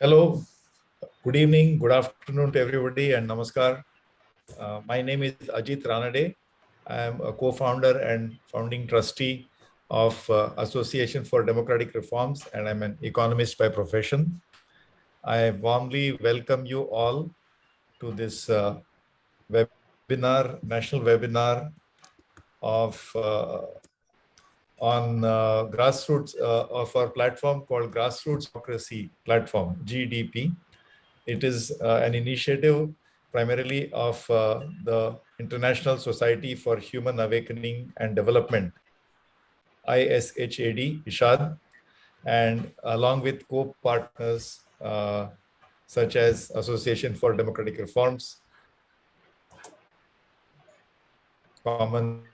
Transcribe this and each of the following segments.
Hello, good evening, good afternoon to everybody, and namaskar. My name is Ajit Ranade. I am a co-founder and founding trustee of Association for Democratic Reforms, and I'm an economist by profession. I warmly welcome you all to this webinar, national webinar of on grassroots of our platform called Grassroots Democracy Platform, GDP. It is an initiative primarily of the International Society for Human Awakening and Development, ISHAD, and along with co-partners such as Association for Democratic Reforms, Commonwealth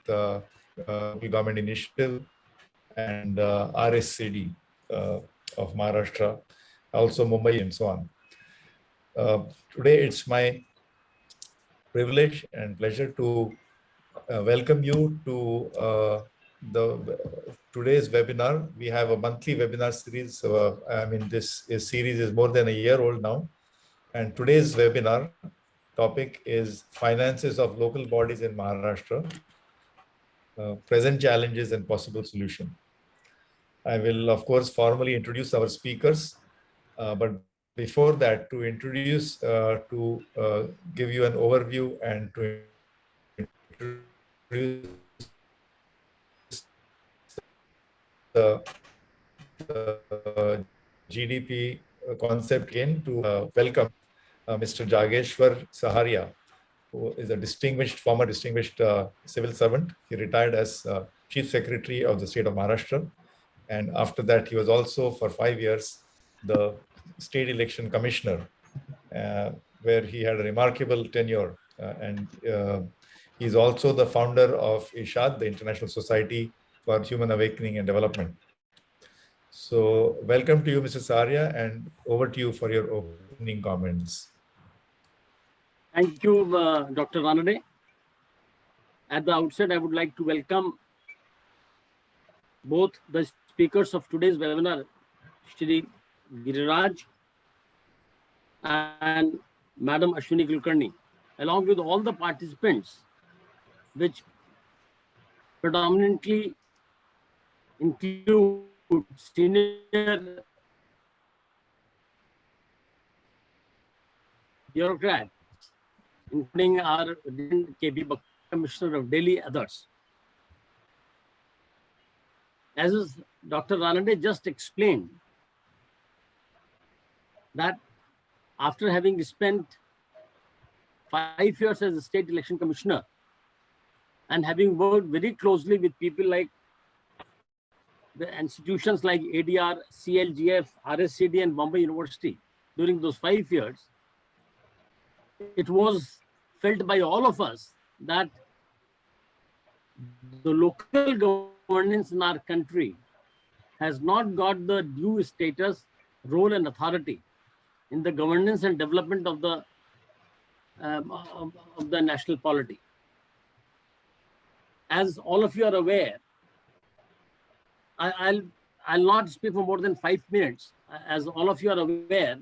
Government Initiative, and RSCD of Maharashtra, also Mumbai, and so on. Today, it's my privilege and pleasure to welcome you to today's webinar. We have a monthly webinar series. This series is more than a year old now. And today's webinar topic is finances of local bodies in Maharashtra, present challenges and possible solution. I will, of course, formally introduce our speakers, but before that, to introduce, give you an overview and to introduce the GDP concept again, to welcome Mr. Jageshwar Saharia, who is a former distinguished civil servant. He retired as Chief Secretary of the state of Maharashtra. And after that, he was also for 5 years the State Election Commissioner, where he had a remarkable tenure. He's also the founder of ISHAD, the International Society for Human Awakening and Development. So welcome to you, Mr. Saharia, and over to you for your opening comments. Thank you, Dr. Ranade. At the outset, I would like to welcome both the speakers of today's webinar, Shri Giriraj and Madam Ashwini Kulkarni, along with all the participants, which predominantly include senior bureaucrats, including our KB Commissioner of Delhi, others. As Dr. Ranade just explained, that after having spent 5 years as a state election commissioner and having worked very closely with people like the institutions like ADR, CLGF, RSCD, and Bombay University during those 5 years, it was felt by all of us that the local governance in our country has not got the due status, role, and authority in the governance and development of the national polity. As all of you are aware, I'll not speak for more than 5 minutes. As all of you are aware,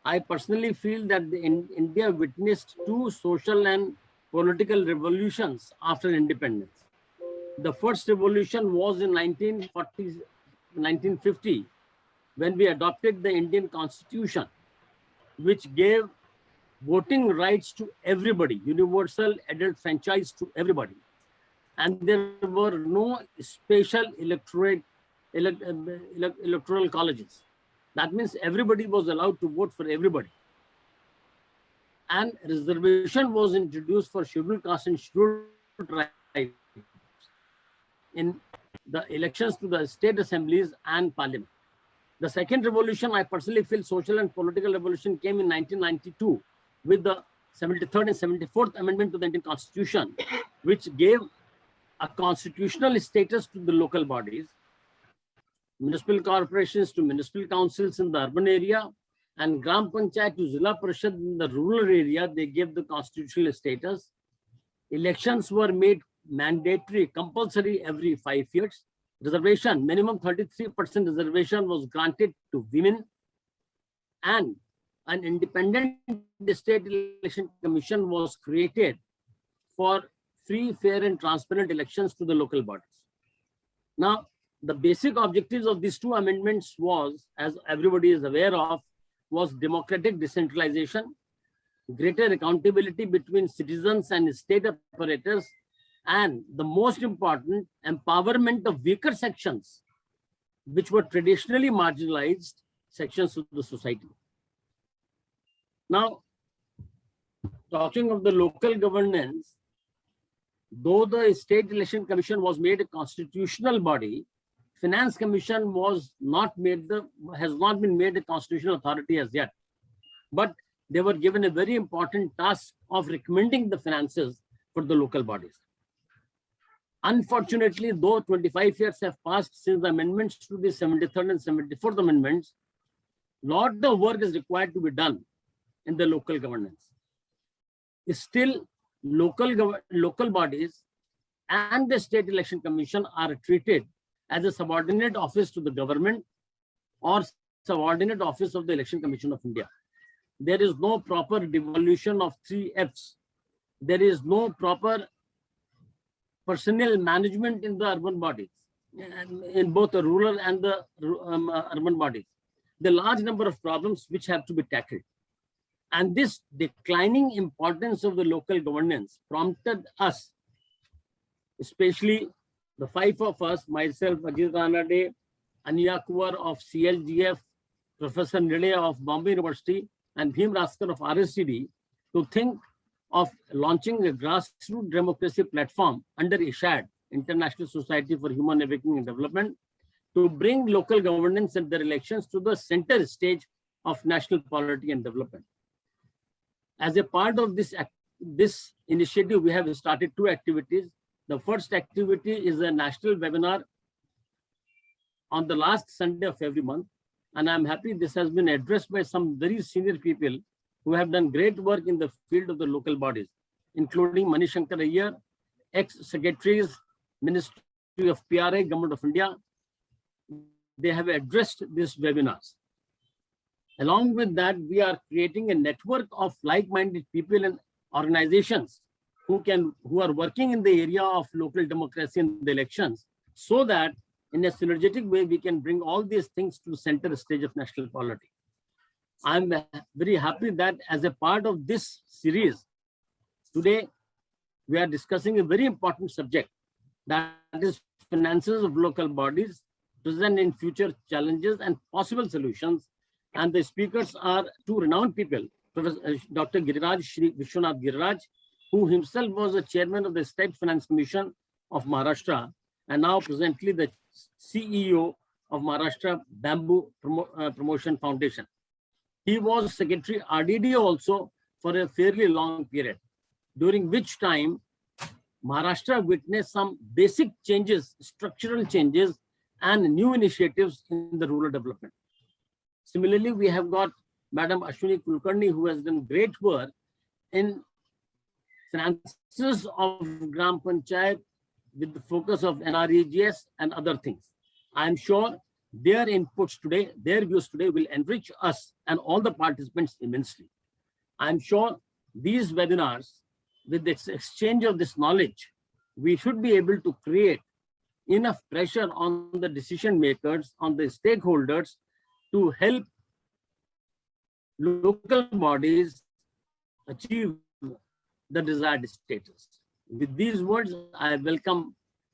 I personally feel that India witnessed 2 social and political revolutions after independence. The first revolution was in 1950, when we adopted the Indian Constitution, which gave voting rights to everybody, universal adult franchise to everybody. And there were no special electoral colleges. That means everybody was allowed to vote for everybody. And reservation was introduced for scheduled caste and scheduled tribes in the elections to the state assemblies and parliament. The second revolution, I personally feel, social and political revolution, came in 1992 with the 73rd and 74th Amendment to the Indian Constitution, which gave a constitutional status to the local bodies, municipal corporations to municipal councils in the urban area, and Gram Panchayat to Zilla Parishad in the rural area. They gave the constitutional status. Elections were made mandatory, compulsory every 5 years. reservation, minimum 33% reservation was granted to women, and an independent state election commission was created for free, fair, and transparent elections to the local bodies. Now, the basic objectives of these two amendments was, as everybody is aware of, was democratic decentralization, greater accountability between citizens and state apparatus, and the most important, empowerment of weaker sections, which were traditionally marginalized sections of the society. Now, talking of the local governance, though the State Election Commission was made a constitutional body, Finance Commission has not been made a constitutional authority as yet. But they were given a very important task of recommending the finances for the local bodies. Unfortunately, though 25 years have passed since the amendments to the 73rd and 74th amendments, lot of work is required to be done in the local governance. Still, local bodies and the State Election Commission are treated as a subordinate office to the government or subordinate office of the Election Commission of India. There is no proper devolution of 3 Fs. There is no proper personnel management in the urban bodies, in both the rural and the urban bodies. The large number of problems which have to be tackled. And this declining importance of the local governance prompted us, especially the 5 of us, myself, Ajit Ranade, Aniya Kuwar of CLGF, Professor Nide of Bombay University, and Bhim Raskar of RSCD, to think of launching a grassroots democracy platform under ISHAD, International Society for Human Awakening and Development, to bring local governance and their elections to the center stage of national polity and development. As a part of this initiative, we have started 2 activities. The first activity is a national webinar on the last Sunday of every month. And I'm happy this has been addressed by some very senior people who have done great work in the field of the local bodies, including Manishankar Iyer, ex-secretaries, Ministry of PRA, Government of India. They have addressed these webinars. Along with that, we are creating a network of like-minded people and organizations who are working in the area of local democracy and the elections, so that in a synergetic way, we can bring all these things to the center stage of national polity. I'm very happy that as a part of this series, today we are discussing a very important subject, that is finances of local bodies, present and future challenges and possible solutions. And the speakers are 2 renowned people, Professor Dr. Giriraj Shri Vishwanath Giriraj, who himself was the chairman of the State Finance Commission of Maharashtra, and now presently the CEO of Maharashtra Bamboo Promotion Foundation. He was Secretary RDD also for a fairly long period, during which time Maharashtra witnessed some basic changes, structural changes, and new initiatives in the rural development. Similarly, we have got Madam Ashwini Kulkarni, who has done great work in finances of Gram Panchayat with the focus of NREGS and other things. I am sure their inputs today, their views today will enrich us and all the participants immensely. I am sure these webinars, with the exchange of this knowledge, we should be able to create enough pressure on the decision makers, on the stakeholders, to help local bodies achieve the desired status. With these words, I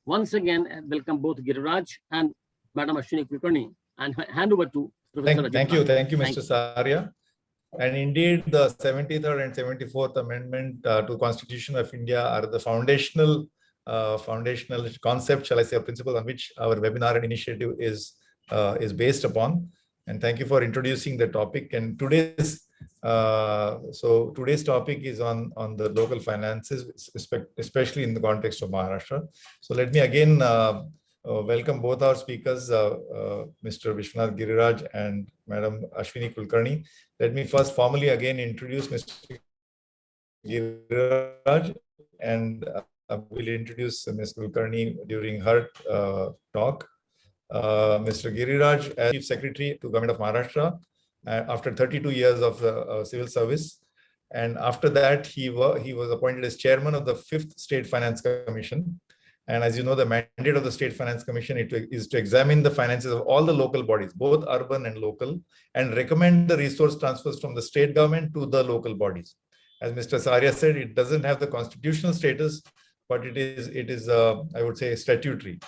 once again welcome both Giriraj and Madam Ashwini Kulkarni, and hand over to Professor Thank you, Mr. Saharia. And indeed, the 73rd and 74th Amendment to Constitution of India are the foundational concept, shall I say, principle on which our webinar and initiative is based upon. And thank you for introducing the topic. And today's topic is on the local finances, especially in the context of Maharashtra. So let me again welcome both our speakers, Mr. Vishwanath Giriraj and Madam Ashwini Kulkarni. Let me first formally again introduce Mr. Giriraj, and will introduce Ms. Kulkarni during her talk. Mr. Giriraj as Chief Secretary to Government of Maharashtra after 32 years of civil service. And after that, he was appointed as chairman of the 5th State Finance Commission. And as you know, the mandate of the State Finance Commission is to examine the finances of all the local bodies, both urban and local, and recommend the resource transfers from the state government to the local bodies. As Mr. Saria said, it doesn't have the constitutional status, but it is I would say, statutory.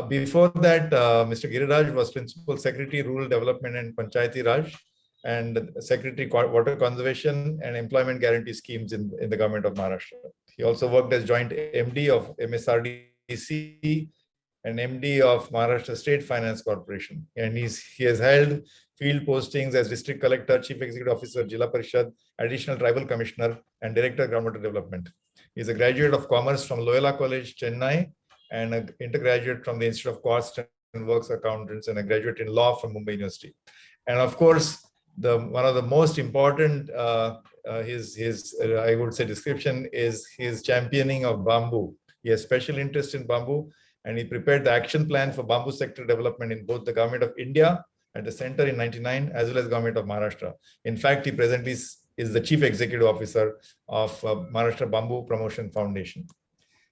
Before that, Mr. Giriraj was Principal Secretary, Rural Development and Panchayati Raj, and Secretary, Water Conservation and Employment Guarantee Schemes in the Government of Maharashtra. He also worked as Joint MD of MSRDC and MD of Maharashtra State Finance Corporation. And he has held field postings as District Collector, Chief Executive Officer, Jilla Parishad, Additional Tribal Commissioner, and Director of Groundwater Development. He is a graduate of Commerce from Loyola College, Chennai, and an undergraduate from the Institute of Cost and Works Accountants, and a graduate in law from Mumbai University. And of course, one of the most important, his I would say, description is his championing of bamboo. He has special interest in bamboo, and he prepared the action plan for bamboo sector development in both the Government of India at the center in '99, as well as Government of Maharashtra. In fact, he presently is the Chief Executive Officer of Maharashtra Bamboo Promotion Foundation.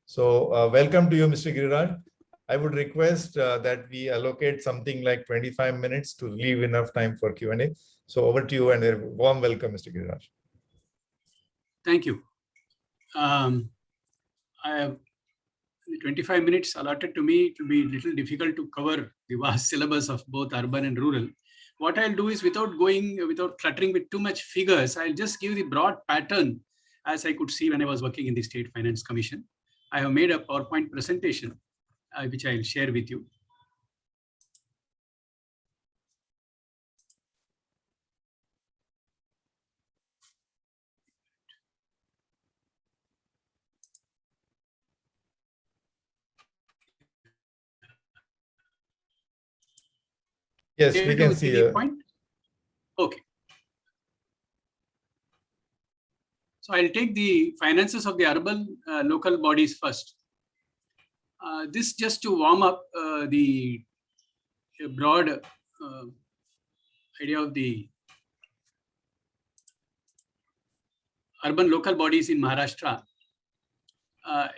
So welcome to you, Mr. Giriraj. I would request that we allocate something like 25 minutes to leave enough time for Q&A. So over to you, and a warm welcome, Mr. Giriraj. Thank you. I have 25 minutes allotted to me. It will be a little difficult to cover the vast syllabus of both urban and rural. What I'll do is, without cluttering with too much figures, I'll just give the broad pattern as I could see when I was working in the State Finance Commission. I have made a PowerPoint presentation, which I'll share with you. Yes, we can see the point. Okay. So I'll take the finances of the urban local bodies first. This just to warm up the broad idea of the urban local bodies in Maharashtra.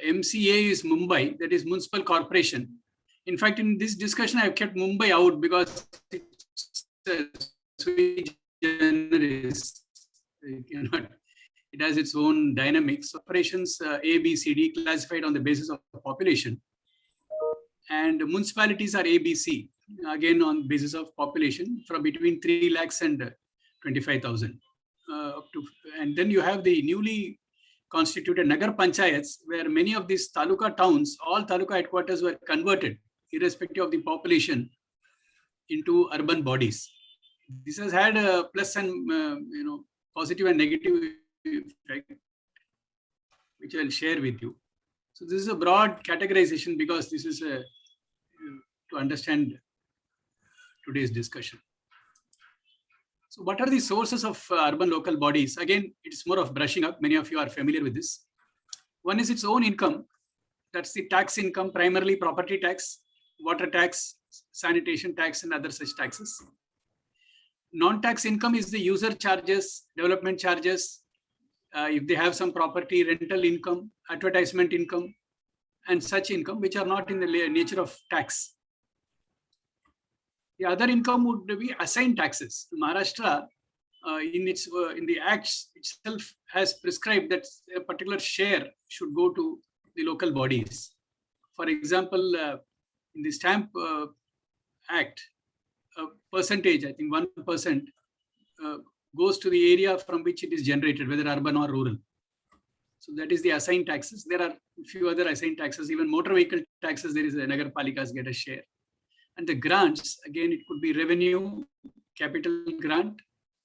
MCA is Mumbai, that is Municipal Corporation. In fact, in this discussion, I've kept Mumbai out because it's sui generis. It has its own dynamics. Operations A, B, C, D classified on the basis of population. And municipalities are A, B, C, again on basis of population, from between 3 lakhs and 25,000. And then you have the newly constituted Nagar Panchayats, where many of these taluka towns, all taluka headquarters were converted, irrespective of the population, into urban bodies. This has had a plus and positive and negative effect, which I'll share with you. So this is a broad categorization because this is to understand today's discussion. So what are the sources of urban local bodies? Again, it's more of brushing up. Many of you are familiar with this. One is its own income. That's the tax income, primarily property tax, water tax, sanitation tax, and other such taxes. Non-tax income is the user charges, development charges, if they have some property, rental income, advertisement income, and such income, which are not in the nature of tax. The other income would be assigned taxes. Maharashtra, in the acts itself, has prescribed that a particular share should go to the local bodies. For example, in the Stamp Act, a percentage, I think 1%, goes to the area from which it is generated, whether urban or rural. So that is the assigned taxes. There are a few other assigned taxes, even motor vehicle taxes, there is a Nagar Palikas get a share. And the grants, again, it could be revenue, capital grant.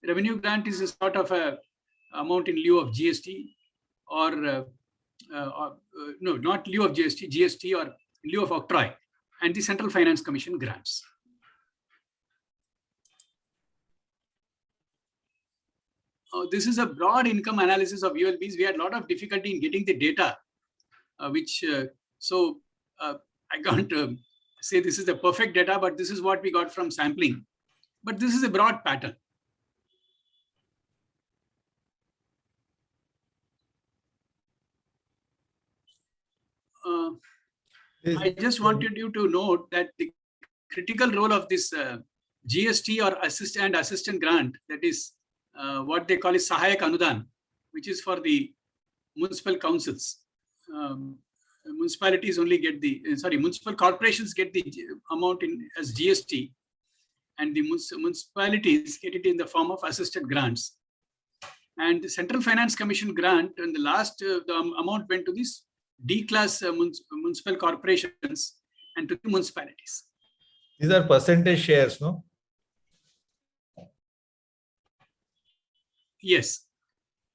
Revenue grant is a sort of a amount in lieu of GST or no, not lieu of GST, GST or in lieu of octroi, and the Central Finance Commission grants. This is a broad income analysis of ULBs. We had a lot of difficulty in getting the data, I can't say this is the perfect data, but this is what we got from sampling. But this is a broad pattern. I just wanted you to note that the critical role of this GST or assistant grant, that is what they call is Sahayak Anudan, which is for the municipal councils. Municipalities only get the, municipal corporations get the amount as GST, and the municipalities get it in the form of assisted grants. And the Central Finance Commission grant, and the last the amount went to these D-class municipal corporations and to the municipalities. These are percentage shares, no? Yes,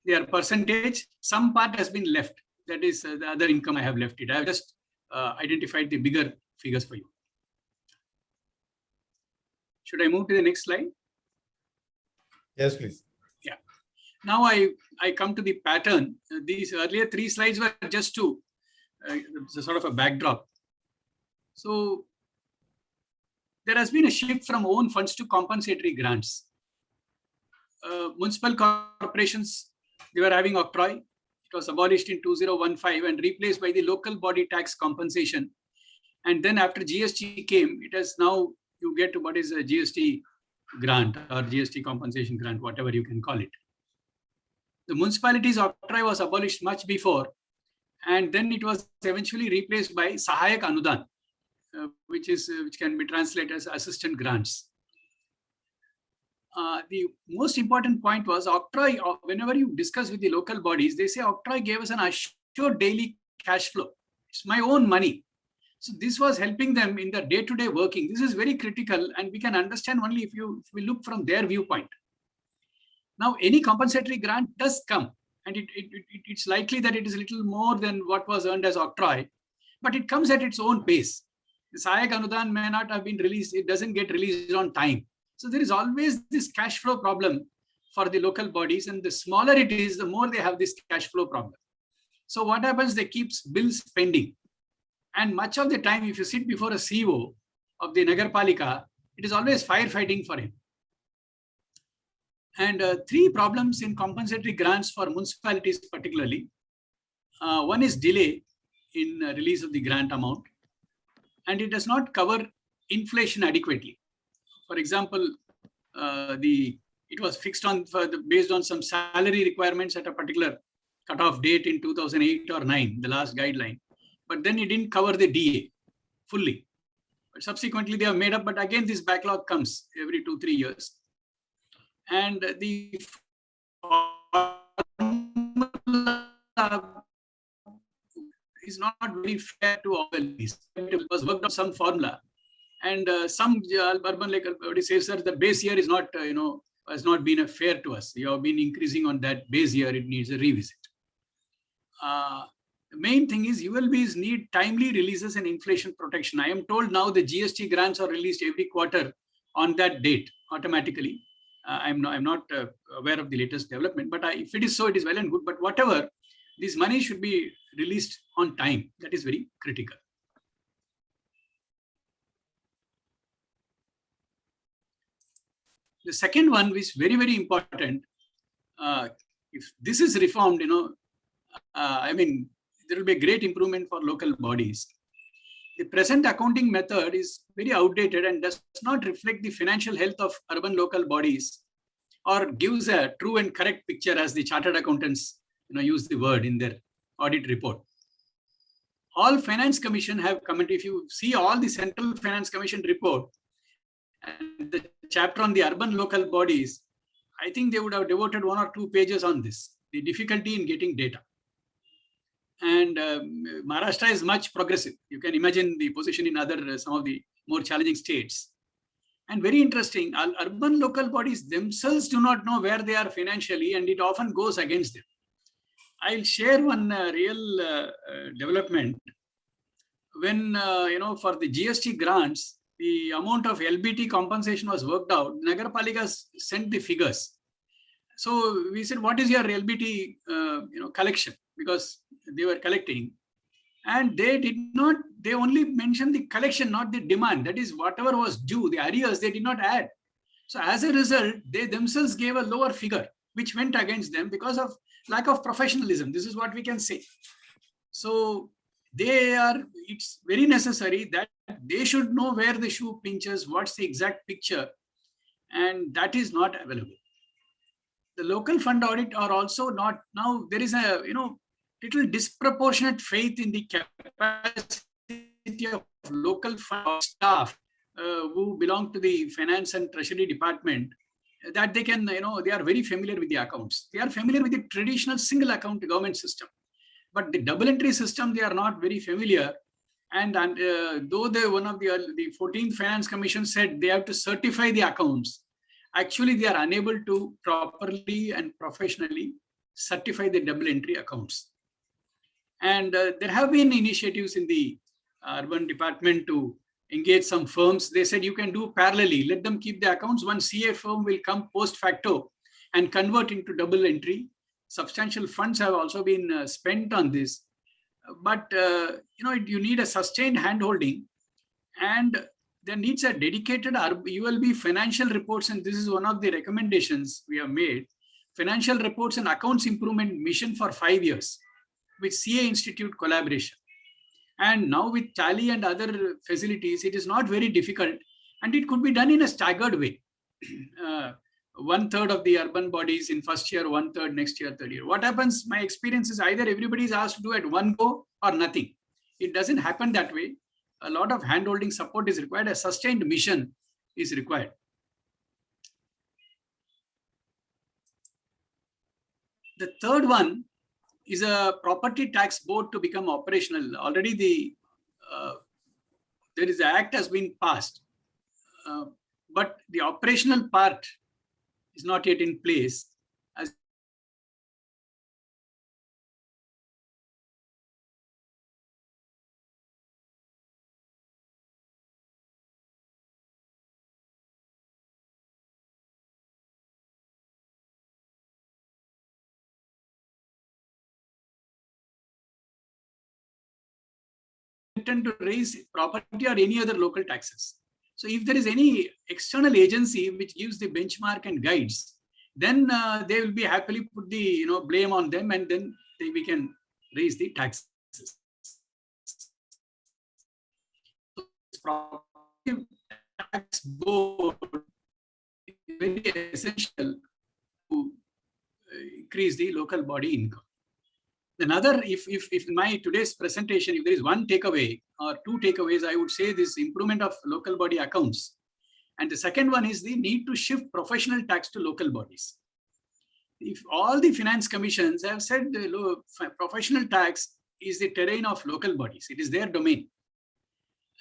they are percentage. Some part has been left. That is the other income I have left it. I have just identified the bigger figures for you. Should I move to the next slide? Yes, please. Yeah. Now I come to the pattern. These earlier 3 slides were just to sort of a backdrop. So there has been a shift from own funds to compensatory grants. Municipal corporations, they were having octroi. It was abolished in 2015 and replaced by the local body tax compensation. And then after GST came, it has now, you get what is a GST grant or GST compensation grant, whatever you can call it. The municipalities' octroi was abolished much before, and then it was eventually replaced by Sahayak Anudan, which can be translated as assistant grants. The most important point was octroi. Whenever you discuss with the local bodies, they say octroi gave us an assured daily cash flow. It's my own money. So this was helping them in the day-to-day working. This is very critical, and we can understand only if we look from their viewpoint. Now, any compensatory grant does come, and it's likely that it is a little more than what was earned as octroi, but it comes at its own pace. The Sahayak Anudan may not have been released. It doesn't get released on time. So there is always this cash flow problem for the local bodies, and the smaller it is, the more they have this cash flow problem. So what happens? They keep bills pending. And much of the time, if you sit before a CEO of the Nagarpalika, it is always firefighting for him. And 3 problems in compensatory grants for municipalities particularly. One is delay in release of the grant amount, and it does not cover inflation adequately. For example, it was fixed on based on some salary requirements at a particular cutoff date in 2008 or 9, the last guideline. But then it didn't cover the DA fully. But subsequently, they have made up. But again, this backlog comes every 2-3 years. And the is not very fair to all these. It was worked on some formula. And some urban like everybody says, sir, the base year is not, has not been fair to us. You have been increasing on that base year. It needs a revisit. The main thing is ULBs need timely releases and inflation protection. I am told now the GST grants are released every quarter on that date automatically. I'm not aware of the latest development, but if it is so, it is well and good. But whatever, this money should be released on time. That is very critical. The second one, which is very, very important, if this is reformed, I mean, there will be a great improvement for local bodies. The present accounting method is very outdated and does not reflect the financial health of urban local bodies or gives a true and correct picture, as the chartered accountants use the word in their audit report. All Finance Commission have commented. If you see all the Central Finance Commission report and the chapter on the urban local bodies, I think they would have devoted 1 or 2 pages on this, the difficulty in getting data. And Maharashtra is much progressive. You can imagine the position in other, some of the more challenging states. And very interesting, urban local bodies themselves do not know where they are financially, and it often goes against them. I'll share one real development. When, for the GST grants, the amount of LBT compensation was worked out, Nagarpalikas sent the figures. So we said, what is your LBT collection? Because they were collecting. And they only mentioned the collection, not the demand. That is, whatever was due, the arrears, they did not add. So as a result, they themselves gave a lower figure, which went against them because of lack of professionalism. This is what we can say. So it's very necessary that they should know where the shoe pinches, what's the exact picture, and that is not available. The local fund audit are also not, now there is a, little disproportionate faith in the capacity of local fund staff who belong to the finance and treasury department, that they can, they are very familiar with the accounts. They are familiar with the traditional single account government system. But the double entry system, they are not very familiar. And though one of the 14th Finance Commission said they have to certify the accounts, actually they are unable to properly and professionally certify the double entry accounts. And there have been initiatives in the urban department to engage some firms. They said you can do parallelly, let them keep the accounts. One CA firm will come post facto and convert into double entry. Substantial funds have also been spent on this. But you need a sustained handholding, and there needs a dedicated ULB financial reports, and this is one of the recommendations we have made. Financial reports and accounts improvement mission for 5 years with CA Institute collaboration. And now with Tally and other facilities, it is not very difficult, and it could be done in a staggered way. 1/3 of the urban bodies in first year, 1/3 next year, third year. What happens, my experience is either everybody is asked to do at one go or nothing. It doesn't happen that way. A lot of handholding support is required. A sustained mission is required. The third one is a property tax board to become operational. Already there is an act has been passed, but the operational part is not yet in place. As intend to raise property or any other local taxes. So if there is any external agency which gives the benchmark and guides, then they will be happily put the blame on them, and then we can raise the taxes. Property tax board is very essential to increase the local body income. Another, if in my today's presentation, if there is one takeaway or two takeaways, I would say this improvement of local body accounts. And the second one is the need to shift professional tax to local bodies. If all the finance commissions have said the professional tax is the terrain of local bodies, it is their domain.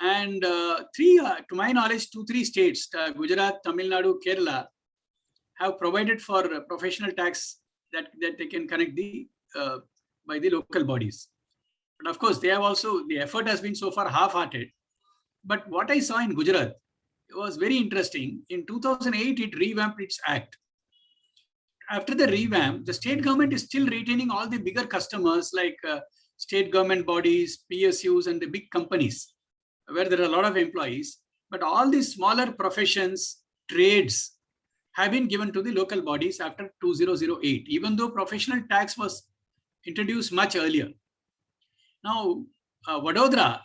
And to my knowledge, 2-3 states, Gujarat, Tamil Nadu, Kerala, have provided for professional tax that they can connect by the local bodies. But of course, they have also, the effort has been so far half-hearted. But what I saw in Gujarat, it was very interesting. In 2008, it revamped its act. After the revamp, the state government is still retaining all the bigger customers like state government bodies, PSUs, and the big companies where there are a lot of employees. But all these smaller professions, trades have been given to the local bodies after 2008, even though professional tax was introduced much earlier. Now, Vadodara,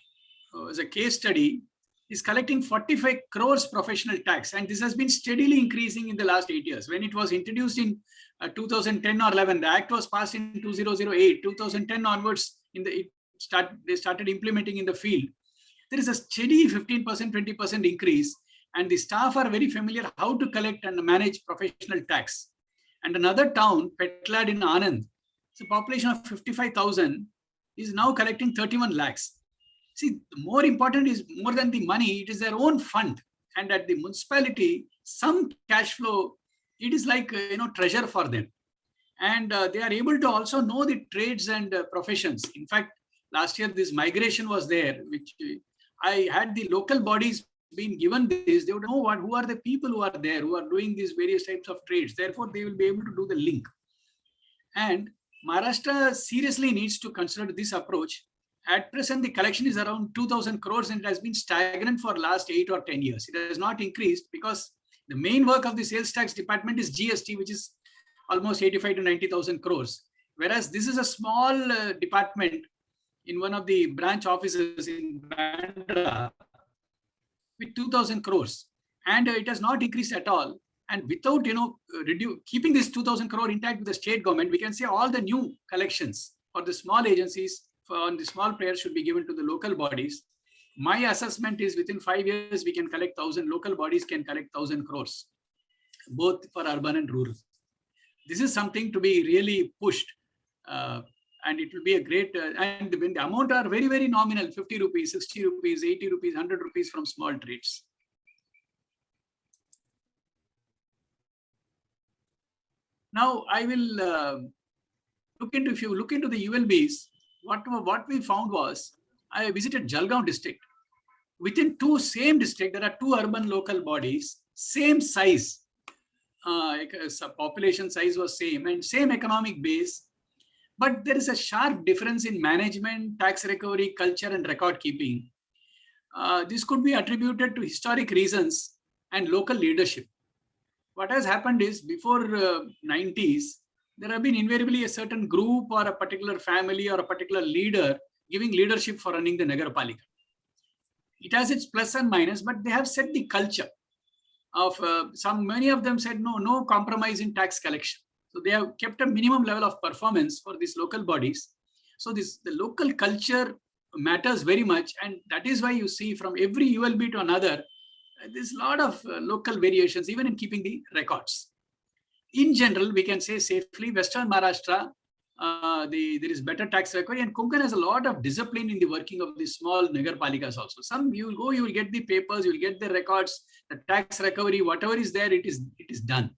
as a case study, is collecting 45 crores professional tax, and this has been steadily increasing in the last 8 years. When it was introduced in 2010 or 11, the act was passed in 2008. 2010 onwards, they started implementing in the field. There is a steady 15%, 20% increase, and the staff are very familiar how to collect and manage professional tax. And another town, Petlad in Anand, it's a population of 55,000, is now collecting 31 lakhs. See, more important is more than the money, it is their own fund. And at the municipality, some cash flow, it is like, treasure for them. And they are able to also know the trades and professions. In fact, last year, this migration was there, which I had the local bodies being given this, they would know who are the people who are there, who are doing these various types of trades. Therefore, they will be able to do the link. And Maharashtra seriously needs to consider this approach At present, the collection is around 2,000 crores and it has been stagnant for last 8 or 10 years. It has not increased because the main work of the sales tax department is GST, which is almost 85 to 90,000 crores. Whereas this is a small department in one of the branch offices in Bandra with 2,000 crores. And it has not increased at all. And without, keeping this 2,000 crore intact with the state government, we can say all the new collections for the small agencies, for the small players should be given to the local bodies. My assessment is within 5 years, we can collect 1,000, local bodies can collect 1,000 crores, both for urban and rural. This is something to be really pushed. And it will be a great, and when the amount are very, very nominal, 50 rupees, 60 rupees, 80 rupees, 100 rupees from small trades. Now I will look into, if you look into the ULBs, what we found was, I visited Jalgaon district. Within two same district, there are two urban local bodies, same size, population size was same and same economic base, but there is a sharp difference in management, tax recovery, culture and record keeping. This could be attributed to historic reasons and local leadership. What has happened is before 90s, there have been invariably a certain group or a particular family or a particular leader giving leadership for running the Nagarpalika. It has its plus and minus, but they have set the culture of many of them said no compromise in tax collection. So they have kept a minimum level of performance for these local bodies. So the local culture matters very much, and that is why you see from every ULB to another, there's a lot of local variations, even in keeping the records. In general, we can say safely, Western Maharashtra, there is better tax recovery, and Konkan has a lot of discipline in the working of the small Nagarpalikas also. Some you will go, you will get the papers, you will get the records, the tax recovery, whatever is there, it is done.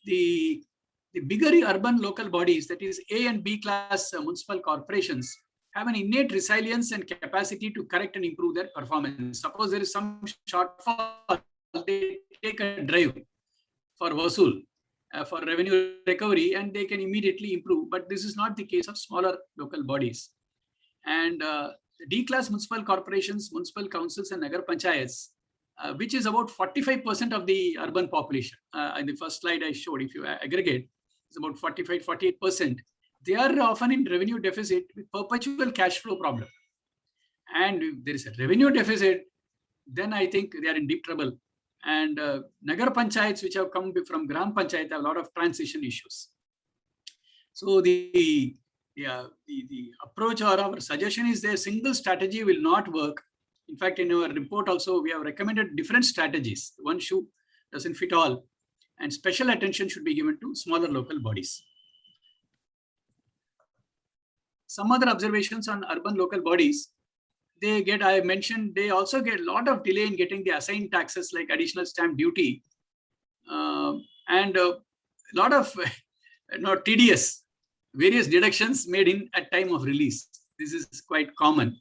The bigger urban local bodies, that is A and B class municipal corporations, have an innate resilience and capacity to correct and improve their performance. Suppose there is some shortfall, they take a drive for Vasool, for revenue recovery, and they can immediately improve. But this is not the case of smaller local bodies. And the D-class municipal corporations, municipal councils and Nagar Panchayats, which is about 45% of the urban population. In the first slide I showed, if you aggregate, it's about 45-48%. They are often in revenue deficit with perpetual cash flow problem. And if there is a revenue deficit, then I think they are in deep trouble. And Nagar Panchayats, which have come from Gram Panchayat, have a lot of transition issues. So the approach or our suggestion is a single strategy will not work. In fact, in our report also, we have recommended different strategies. One shoe doesn't fit all, and special attention should be given to smaller local bodies. Some other observations on urban local bodies. I mentioned, they also get a lot of delay in getting the assigned taxes like additional stamp duty and a lot of tedious, various deductions made in at time of release. This is quite common.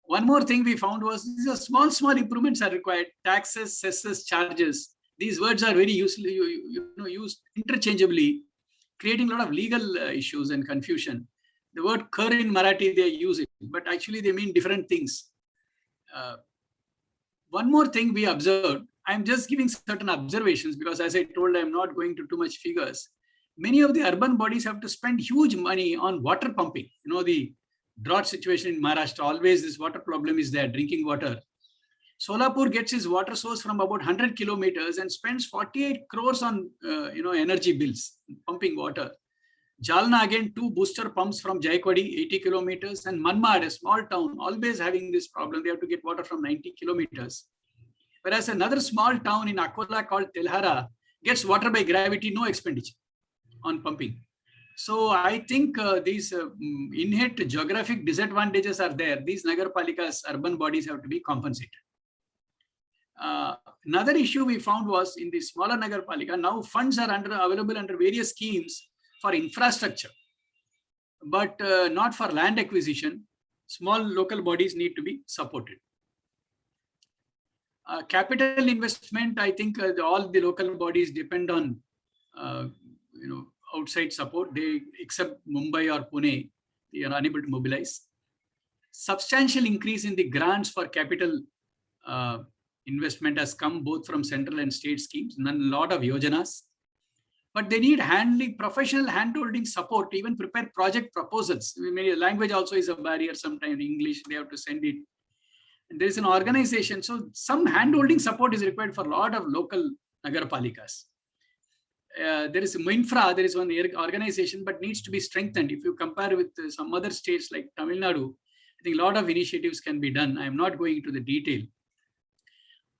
One more thing we found was these are small improvements are required. Taxes, cesses, charges. These words are very useful, used interchangeably, creating a lot of legal issues and confusion. The word kar in Marathi, they use it, but actually they mean different things. One more thing we observed, I'm just giving certain observations because as I told, I'm not going to too much figures. Many of the urban bodies have to spend huge money on water pumping. The drought situation in Maharashtra, always this water problem is there, drinking water. Solapur gets his water source from about 100 kilometers and spends 48 crores on energy bills, pumping water. Jalna again, 2 booster pumps from Jaikwadi, 80 kilometers, and Manmad, a small town, always having this problem. They have to get water from 90 kilometers. Whereas another small town in Akola called Telhara gets water by gravity, no expenditure on pumping. So I think these inherent geographic disadvantages are there. These Nagarpalikas, urban bodies have to be compensated. Another issue we found was in the smaller Nagarpalika, now funds are available under various schemes for infrastructure, but not for land acquisition. Small local bodies need to be supported. Capital investment, I think all the local bodies depend on outside support. They, except Mumbai or Pune, they are unable to mobilize. Substantial increase in the grants for capital investment has come both from central and state schemes, and a lot of yojanas. But they need professional hand-holding support to even prepare project proposals. Maybe language also is a barrier. Sometimes English, they have to send it. And there is an organization. So some hand-holding support is required for a lot of local nagarpalikas. There is Minfra, there is one organization, but needs to be strengthened. If you compare with some other states like Tamil Nadu, I think a lot of initiatives can be done. I am not going into the detail.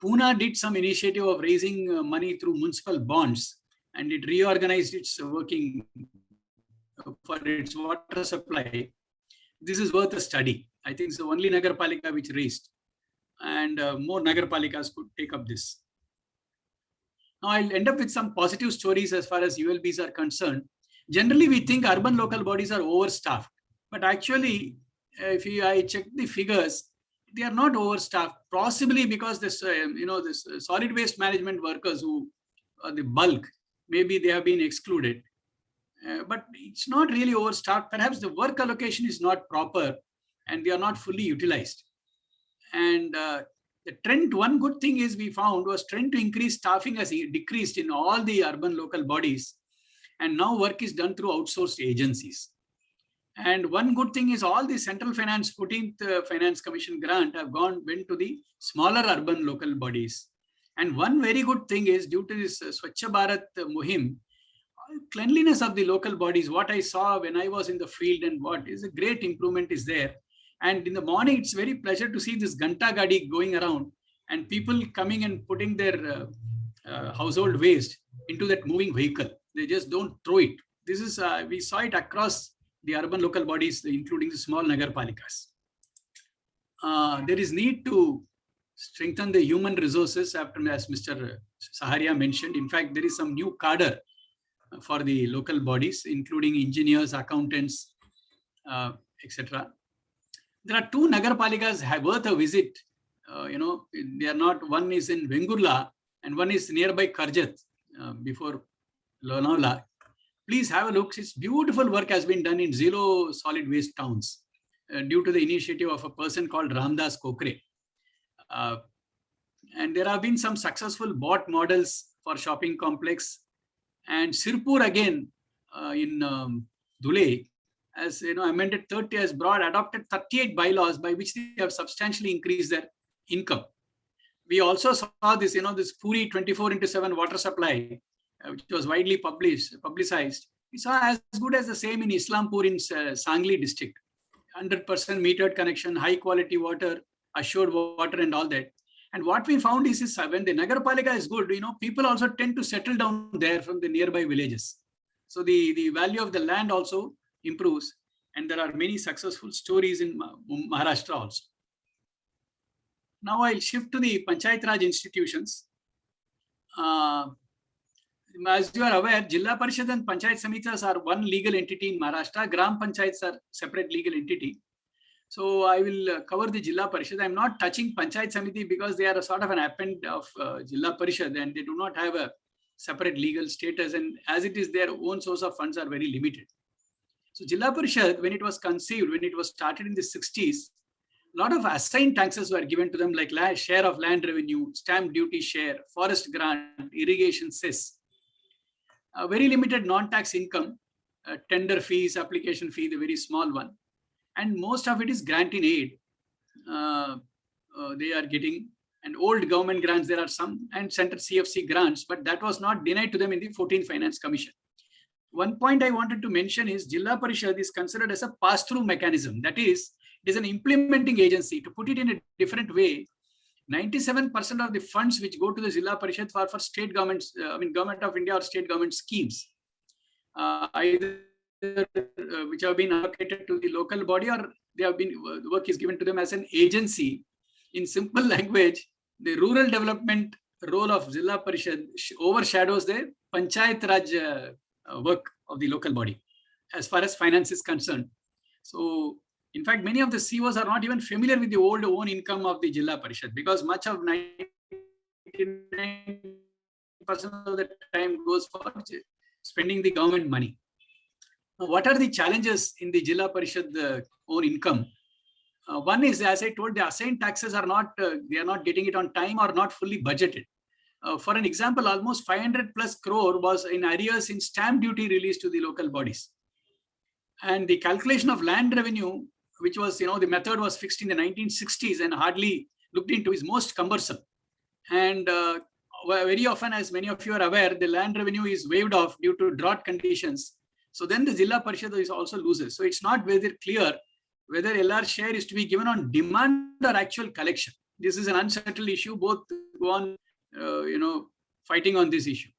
Pune did some initiative of raising money through municipal bonds, and it reorganized its working for its water supply. This is worth a study. I think it's the only Nagarpalika which raised, and more Nagarpalikas could take up this. Now I'll end up with some positive stories as far as ULBs are concerned. Generally, we think urban local bodies are overstaffed, but actually, if I check the figures, they are not overstaffed. Possibly because this, this solid waste management workers who are the bulk, maybe they have been excluded. But it's not really overstaffed. Perhaps the work allocation is not proper, and they are not fully utilized. And the trend, one good thing is we found was trend to increase staffing has decreased in all the urban local bodies. And now work is done through outsourced agencies. And one good thing is all the central finance 14th Finance Commission grant have went to the smaller urban local bodies. And one very good thing is due to this Swachh Bharat Muhim, cleanliness of the local bodies, what I saw when I was in the field and what is a great improvement is there. And in the morning, it's very pleasure to see this Ganta Gadi going around and people coming and putting their household waste into that moving vehicle. They just don't throw it. This is, we saw it across the urban local bodies, including the small Nagarpalikas. There is need to strengthen the human resources after, as Mr. Saharia mentioned. In fact, there is some new cadre for the local bodies, including engineers, accountants, etc. There are two Nagarpalikas worth a visit. They are not, one is in Vengurla and one is nearby Karjat before Lonavala. Please have a look. It's beautiful work has been done in zero solid waste towns due to the initiative of a person called Ramdas Kokre. And there have been some successful bot models for shopping complex. And Sirpur again in Dhule, as amended 30 has adopted 38 bylaws by which they have substantially increased their income. We also saw this, this Puri 24/7 water supply, which was widely publicized. We saw as good as the same in Islampur in Sangli district. 100% metered connection, high quality water, assured water and all that. And what we found is when the Nagarpalika is good, people also tend to settle down there from the nearby villages. So the value of the land also improves. And there are many successful stories in Maharashtra also. Now I'll shift to the Panchayat Raj institutions. As you are aware, Jilla Parishad and Panchayat Samitas are one legal entity in Maharashtra. Gram Panchayats are separate legal entity. So I will cover the Jilla Parishad. I'm not touching Panchayat Samiti because they are a sort of an append of Jilla Parishad and they do not have a separate legal status. And as it is, their own source of funds are very limited. So Jilla Parishad, when it was conceived, when it was started in the 60s, a lot of assigned taxes were given to them like share of land revenue, stamp duty share, forest grant, irrigation cess. A very limited non-tax income, tender fees, application fee, the very small one. And most of it is grant in aid. They are getting, and old government grants, there are some, and central CFC grants, but that was not denied to them in the 14th Finance Commission. One point I wanted to mention is Jilla Parishad is considered as a pass-through mechanism. That is, it is an implementing agency. To put it in a different way, 97% of the funds which go to the Jilla Parishad are for state governments, Government of India or state government schemes, either which have been allocated to the local body or they have been, work is given to them as an agency. In simple language, the rural development role of Jilla Parishad overshadows the Panchayat Raj work of the local body as far as finance is concerned. So, in fact, many of the CEOs are not even familiar with the own income of the Jilla Parishad because much of 99% of the time goes for spending the government money. What are the challenges in the Jilla Parishad own income? One is, as I told, the assigned taxes are not, they are not getting it on time or not fully budgeted. For an example, almost 500 plus crore was in arrears in stamp duty released to the local bodies. And the calculation of land revenue, which was, the method was fixed in the 1960s and hardly looked into, is most cumbersome. And very often, as many of you are aware, the land revenue is waived off due to drought conditions. So then the Jilla Parishad is also loses. So it's not very clear whether LR share is to be given on demand or actual collection. This is an unsettled issue. Both go on, fighting on this issue.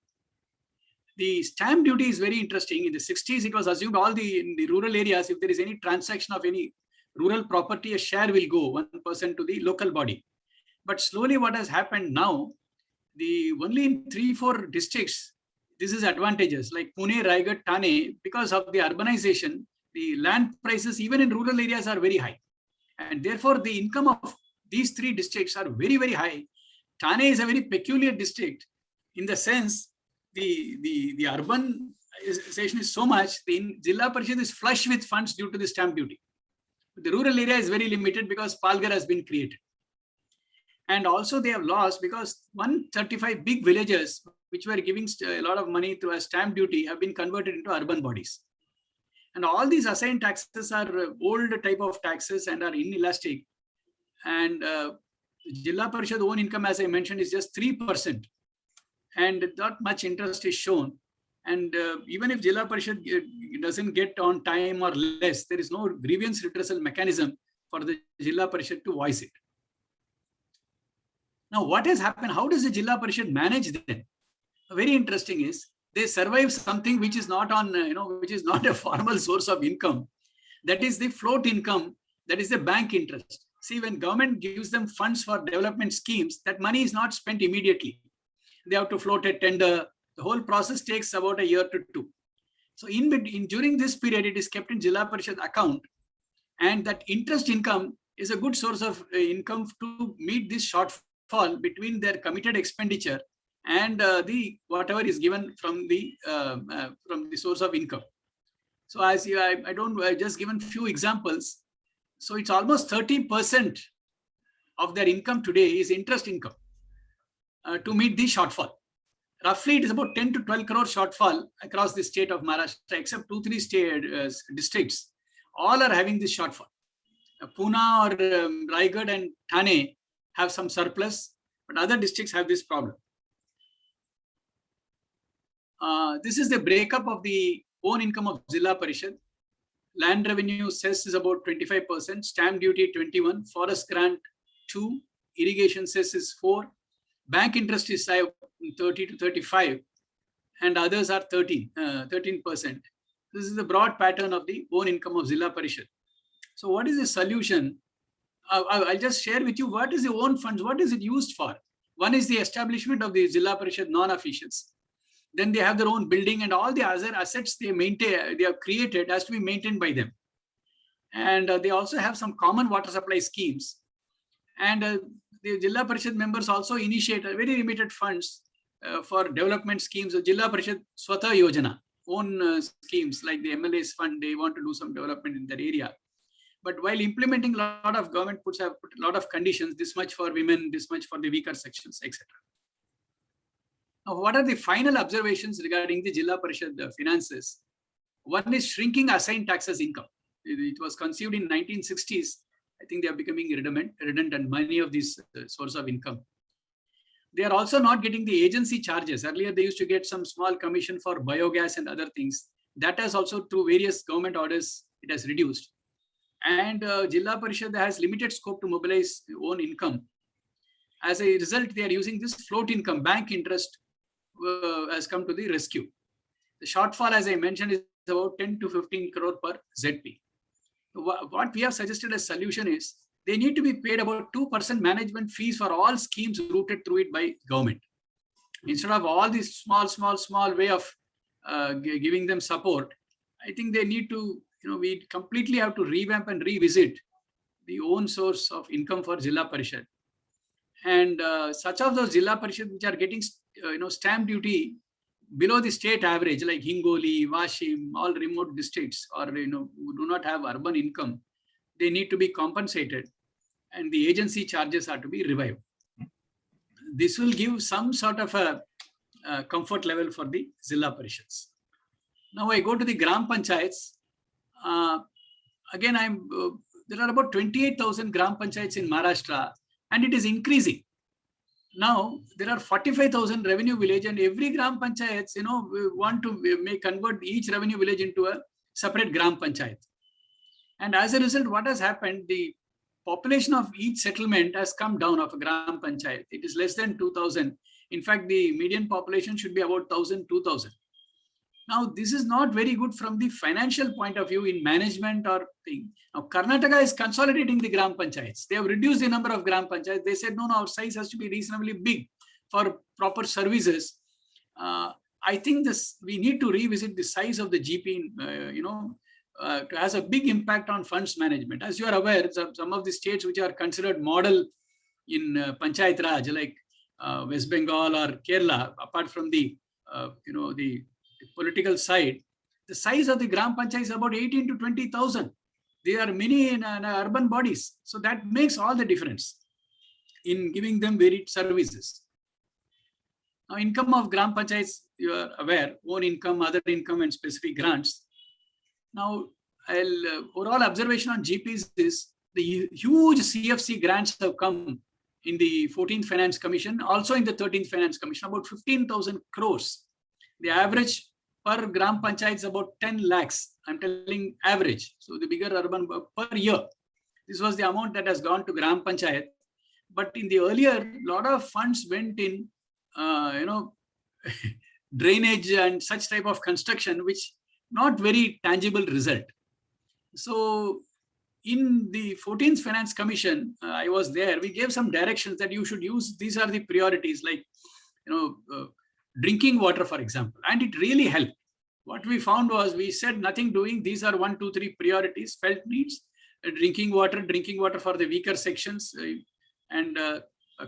The stamp duty is very interesting. In the 60s, it was assumed in the rural areas, if there is any transaction of any rural property, a share will go 1% to the local body. But slowly what has happened now, only in 3-4 districts, this is advantageous, like Pune, Raigad, Thane, because of the urbanization, the land prices even in rural areas are very high. And therefore the income of these 3 districts are very, very high. Thane is a very peculiar district in the sense the urbanization is so much, the Jilla Parishad is flush with funds due to the stamp duty. The rural area is very limited because Palghar has been created. And also they have lost because 135 big villages which were giving a lot of money through a stamp duty have been converted into urban bodies. And all these assigned taxes are old type of taxes and are inelastic. And Jilla Parishad own income, as I mentioned, is just 3%. And not much interest is shown. And even if Jilla Parishad doesn't get on time or less, there is no grievance redressal mechanism for the Jilla Parishad to voice it. Now, what has happened? How does the Jilla Parishad manage them? Very interesting is they survive something which is not on, which is not a formal source of income. That is the float income. That is the bank interest. See, when government gives them funds for development schemes, that money is not spent immediately. They have to float a tender. The whole process takes about a year to 2. So during this period, it is kept in Jilla Parishad account. And that interest income is a good source of income to meet this shortfall between their committed expenditure and whatever is given from the source of income. So as I just given few examples. So it's almost 30% of their income today is interest income to meet the shortfall. Roughly, it is about 10 to 12 crore shortfall across the state of Maharashtra, except 2-3 districts. All are having this shortfall. Pune or Raigad and Thane have some surplus, but other districts have this problem. This is the breakup of the own income of Jilla Parishad. Land revenue cess is about 25%, stamp duty 21%, forest grant 2%, irrigation cess is 4%, bank interest is 30 to 35%, and others are 13%. This is the broad pattern of the own income of Jilla Parishad. So what is the solution? I'll just share with you what is the own funds, what is it used for? One is the establishment of the Jilla Parishad non-officials. Then they have their own building and all the other assets they maintain, they have created has to be maintained by them. And they also have some common water supply schemes. And the Jilla Parishad members also initiate very limited funds for development schemes. The Jilla Parishad Swata Yojana, own schemes like the MLA's fund, they want to do some development in that area. But while implementing, a lot of government have put a lot of conditions, this much for women, this much for the weaker sections, etc. Now, what are the final observations regarding the Jilla Parishad finances? One is shrinking assigned taxes income. It was conceived in 1960s. I think they are becoming redundant, many of these source of income. They are also not getting the agency charges. Earlier, they used to get some small commission for biogas and other things. That has also, through various government orders, it has reduced. And Jilla Parishad has limited scope to mobilize own income. As a result, they are using this float income, bank interest has come to the rescue. The shortfall, as I mentioned, is about 10 to 15 crore per ZP. What we have suggested as solution is they need to be paid about 2% management fees for all schemes routed through it by government. Instead of all these small way of giving them support, I think they need to, we completely have to revamp and revisit the own source of income for Jilla Parishad. And such of those Jilla Parishad which are getting, stamp duty, below the state average, like Hingoli, Washim, all remote districts, or who do not have urban income, they need to be compensated, and the agency charges are to be revived. This will give some sort of a comfort level for the Zilla Parishads. Now I go to the Gram Panchayats. Again, there are about 28,000 Gram Panchayats in Maharashtra, and it is increasing. Now there are 45,000 revenue village, and every Gram Panchayats, we want to convert each revenue village into a separate Gram Panchayat. And as a result, what has happened, the population of each settlement has come down of a Gram Panchayat. It is less than 2,000. In fact, the median population should be about 1,000, 2,000. Now, this is not very good from the financial point of view in management or thing. Now, Karnataka is consolidating the Gram Panchayats. They have reduced the number of Gram Panchayats. They said, no, our size has to be reasonably big for proper services. I think we need to revisit the size of the GP, has a big impact on funds management. As you are aware, some of the states which are considered model in Panchayat Raj, like West Bengal or Kerala, apart from the political side, the size of the Gram Panchayat is about 18 to 20,000. There are many in urban bodies. So that makes all the difference in giving them varied services. Now, income of Gram Panchayats, you are aware, own income, other income, and specific grants. Now, overall observation on GPs is the huge CFC grants have come in the 14th Finance Commission, also in the 13th Finance Commission, about 15,000 crores. The average per Gram Panchayat is about 10 lakhs. I'm telling average. So the bigger urban per year. This was the amount that has gone to Gram Panchayat. But in the earlier, a lot of funds went in, drainage and such type of construction, which not very tangible result. So in the 14th Finance Commission, I was there, we gave some directions that you should use, these are the priorities, like, drinking water, for example, and it really helped. What we found was, we said nothing doing, these are 1, 2, 3 priorities, felt needs, drinking water for the weaker sections, and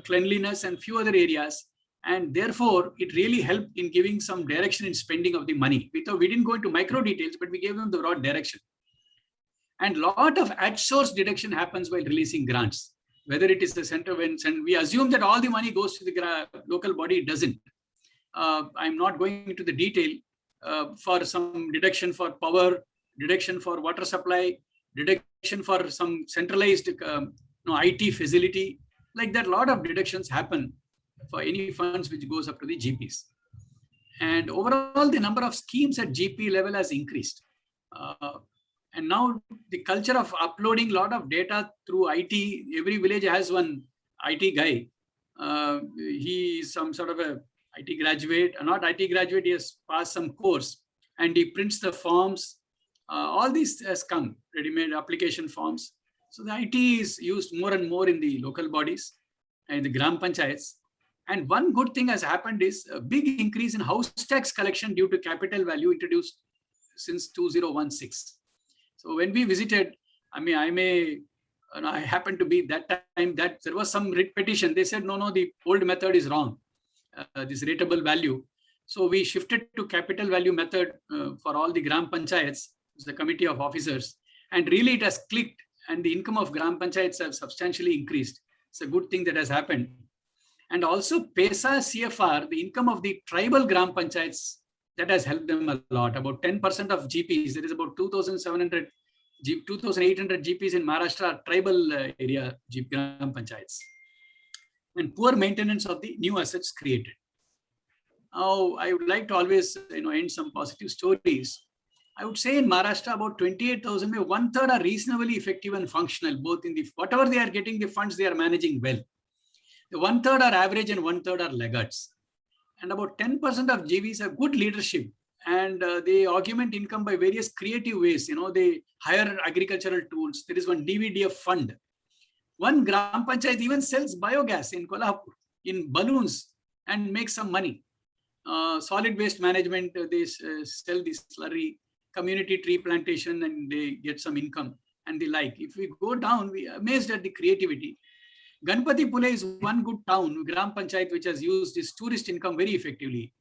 cleanliness and few other areas. And therefore, it really helped in giving some direction in spending of the money. We didn't go into micro details, but we gave them the broad direction. And a lot of at-source deduction happens while releasing grants, whether it is the center, and we assume that all the money goes to the local body. It doesn't. I'm not going into the detail for some deduction for power, deduction for water supply, deduction for some centralized IT facility. Like that, a lot of deductions happen for any funds which goes up to the GPs. And overall, the number of schemes at GP level has increased. And now the culture of uploading a lot of data through IT, every village has one IT guy. He is some sort of a IT graduate, not IT graduate, he has passed some course, and he prints the forms. All this has come, ready-made application forms. So the IT is used more and more in the local bodies and the Gram Panchayats. And one good thing has happened is a big increase in house tax collection due to capital value introduced since 2016. So when we visited, I happened to be that time that there was some writ petition. They said, no, the old method is wrong, this rateable value. So we shifted to capital value method for all the Gram Panchayats, the committee of officers. And really it has clicked, and the income of Gram Panchayats have substantially increased. It's a good thing that has happened. And also PESA CFR, the income of the tribal Gram Panchayats, that has helped them a lot. About 10% of GPs, there is about 2,800 GPs in Maharashtra are tribal area Gram Panchayats. And poor maintenance of the new assets created. Now, I would like to always end some positive stories. I would say in Maharashtra, about 28,000, 1/3 are reasonably effective and functional, both in the, whatever they are getting, the funds they are managing well. The 1/3 are average and 1/3 are laggards. And about 10% of GVs have good leadership, and they augment income by various creative ways. They hire agricultural tools. There is one DVDF fund. One Gram Panchayat even sells biogas in Kolhapur in balloons and makes some money. Solid waste management, they sell this slurry, community tree plantation, and they get some income and the like. If we go down, we are amazed at the creativity. Ganpati Pule is one good town, Gram Panchayat, which has used this tourist income very effectively.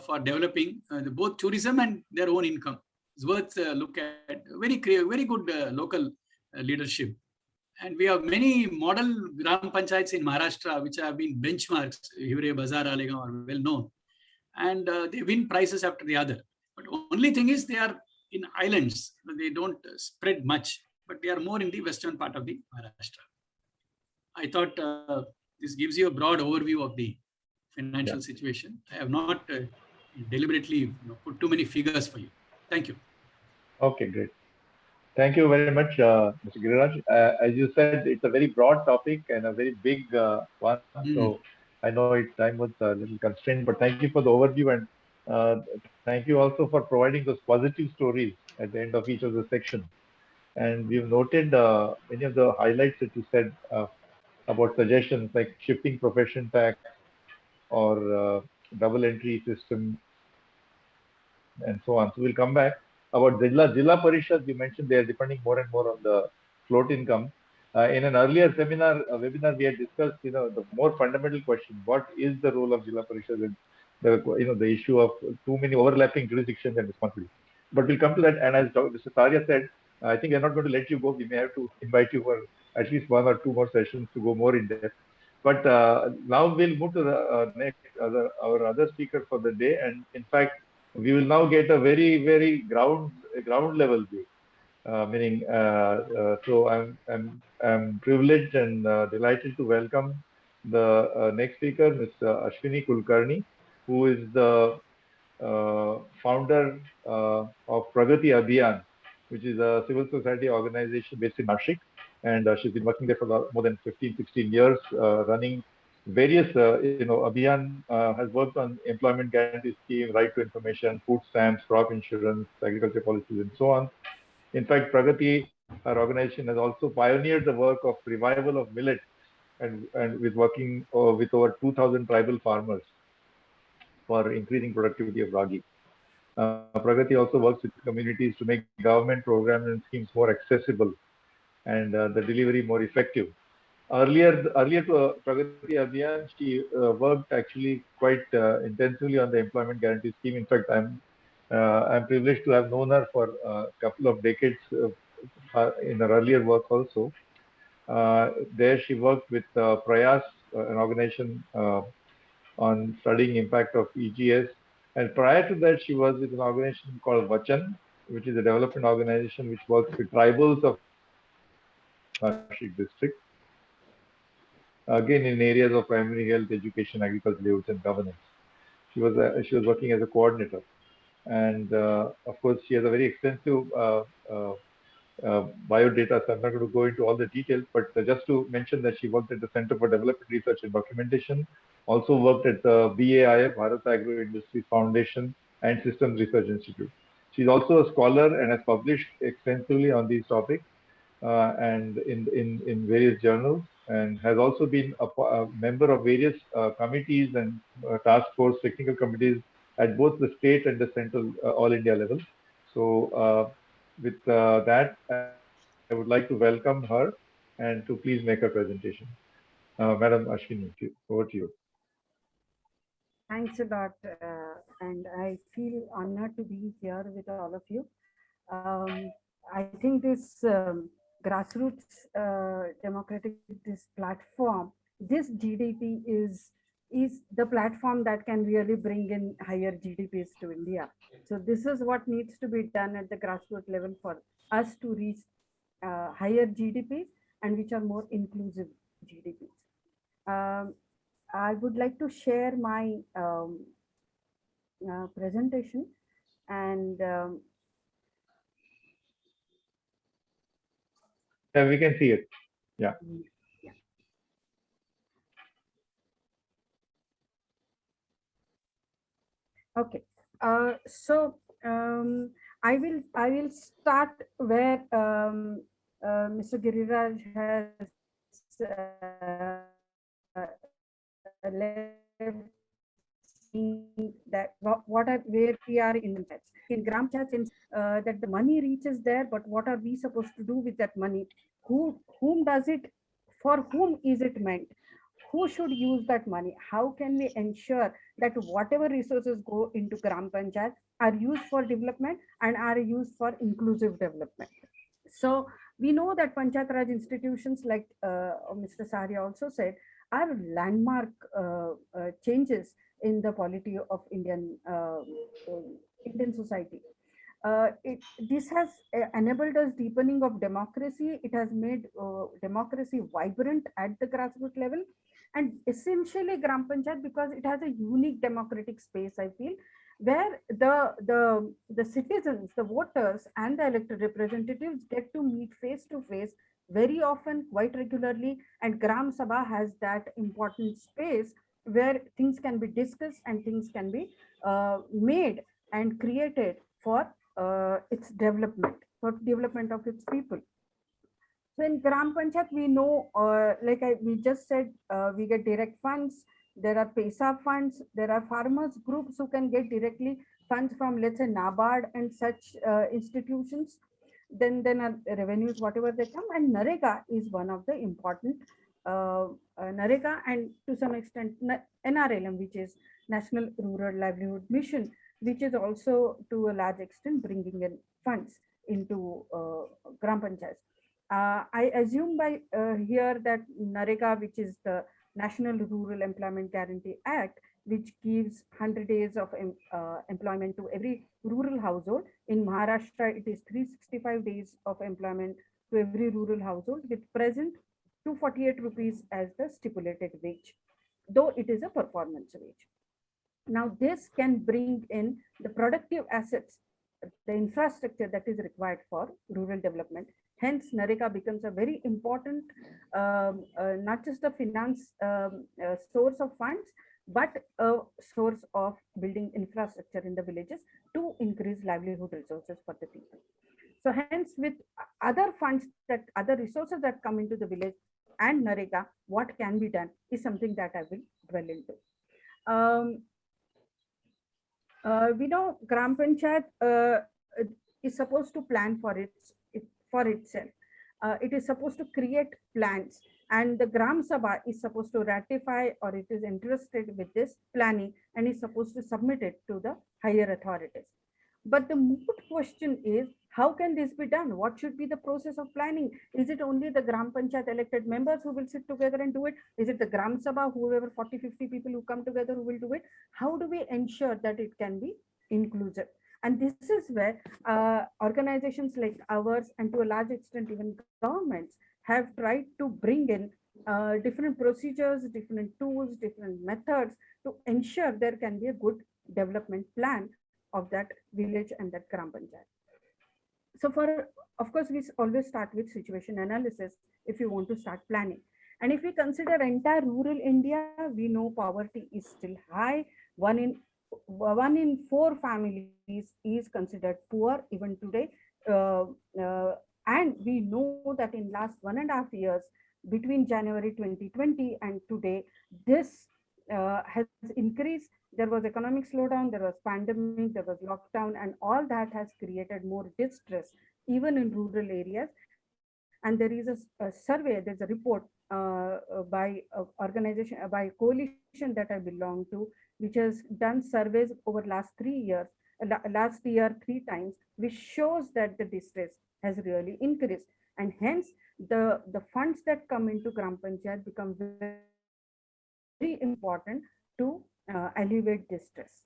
for developing both tourism and their own income. It's worth look at. Very good local leadership. And we have many model gram panchayats in Maharashtra which have been benchmarks. Hivre, Bazar, Alegaon are well known, and they win prizes after the other. But only thing is they are in islands. They don't spread much, but they are more in the western part of the Maharashtra. I thought this gives you a broad overview of the financial situation. I have not deliberately put too many figures for you. Thank you. Okay, great. Thank you very much, Mr. Giriraj. As you said, it's a very broad topic and a very big one. So I know time was a little constrained, but thank you for the overview, and thank you also for providing those positive stories at the end of each of the sections. And we've noted many of the highlights that you said about suggestions like shifting profession tax or double entry system and so on. So we'll come back. About Jilla Parishad, you mentioned they are depending more and more on the float income. In an earlier webinar, we had discussed, the more fundamental question: what is the role of Jilla Parishad in the issue of too many overlapping jurisdictions and responsibilities. But we'll come to that. And as Mr. Sarya said, I think we're not going to let you go. We may have to invite you for at least one or two more sessions to go more in depth. But now we'll move to the our other speaker for the day. And in fact, we will now get a very ground level view. Meaning, so I'm privileged and delighted to welcome the next speaker, Ms. Ashwini Kulkarni, who is the founder of Pragati Abhiyan, which is a civil society organization based in Nashik. And she's been working there for more than 15, 16 years, running various, Abhiyan has worked on employment guarantee scheme, right to information, food stamps, crop insurance, agriculture policies, and so on. In fact, Pragati, our organization, has also pioneered the work of revival of millet and with working with over 2,000 tribal farmers for increasing productivity of ragi. Pragati also works with communities to make government programs and schemes more accessible and the delivery more effective. Earlier to Pragati Abhiyan, she worked actually quite intensively on the employment guarantee scheme. In fact, I'm privileged to have known her for a couple of decades in her earlier work also. There she worked with Prayas, an organization on studying impact of EGS. And prior to that, she was with an organization called Vachan, which is a development organization which works with tribals of Nashik district. Again, in areas of primary health, education, agriculture, livelihoods, and governance. She was working as a coordinator. And of course, she has a very extensive biodata, so I'm not going to go into all the details, but just to mention that she worked at the Center for Development Research and Documentation, also worked at the BAIF, Bharat Agro Industries Foundation, and Systems Research Institute. She's also a scholar and has published extensively on these topics and in various journals, and has also been a member of various committees and task force technical committees at both the state and the central all India level. So with that, I would like to welcome her and to please make a presentation. Madam Ashwini, over to you. Thanks a lot, and I feel honored to be here with all of you. I think this grassroots democratic this platform, this GDP is the platform that can really bring in higher GDPs to India. So this is what needs to be done at the grassroots level for us to reach higher GDPs and which are more inclusive GDPs. I would like to share my presentation and Yeah, we can see it. Yeah. yeah. Okay. So I will start where Mr. Giriraj has left, that where we are in gram chats in that the money reaches there, but what are we supposed to do with that money? Whom does it, for whom is it meant? who should use that money? How can we ensure that whatever resources go into Gram Panchayat are used for development and are used for inclusive development? So we know that Panchayat Raj institutions, like Mr. Saria also said, are landmark changes in the polity of Indian society. This has enabled us deepening of democracy. It has made democracy vibrant at the grassroots level, and essentially Gram Panchayat, because it has a unique democratic space, I feel, where the citizens, the voters, and the elected representatives get to meet face to face very often, quite regularly, and Gram Sabha has that important space where things can be discussed and things can be made and created for its development, for development of its people. So in Gram Panchayat, we know, we just said, we get direct funds. There are PESA funds. There are farmers groups who can get directly funds from, let's say, NABARD and such institutions. Then revenues, whatever they come. And NREGA is one of the important, NREGA, and to some extent NRLM, which is National Rural Livelihood Mission, which is also to a large extent bringing in funds into Gram Panchayat. I assume by here that NREGA, which is the National Rural Employment Guarantee Act, which gives 100 days of employment to every rural household. In Maharashtra, it is 365 days of employment to every rural household, with present 248 rupees as the stipulated wage, though it is a performance wage. Now, this can bring in the productive assets, the infrastructure that is required for rural development. Hence, NREGA becomes a very important, not just a finance source of funds, but a source of building infrastructure in the villages to increase livelihood resources for the people. So hence, with other funds, that other resources that come into the village and NREGA, what can be done is something that I will dwell into. We know Gram Panchayat is supposed to plan for itself. It is supposed to create plans, and the Gram Sabha is supposed to ratify, or it is interested with this planning and is supposed to submit it to the higher authorities. But the moot question is, how can this be done? What should be the process of planning? Is it only the Gram Panchayat elected members who will sit together and do it? Is it the Gram Sabha, whoever 40, 50 people who come together who will do it? How do we ensure that it can be inclusive? And this is where organizations like ours, and to a large extent even governments, have tried to bring in different procedures, different tools, different methods to ensure there can be a good development plan of that village and that Gram Panchayat. So of course, we always start with situation analysis if you want to start planning. And if we consider entire rural India, we know poverty is still high. One in four families is considered poor even today. And we know that in last 1.5 years, between January 2020 and today, this has increased. There was economic slowdown, there was pandemic, there was lockdown, and all that has created more distress even in rural areas. And there is a survey, there's a report by organization, by coalition that I belong to, which has done surveys over last 3 years, last year 3 times, which shows that the distress has really increased. And hence the funds that come into Gram Panchayat become very important to alleviate distress.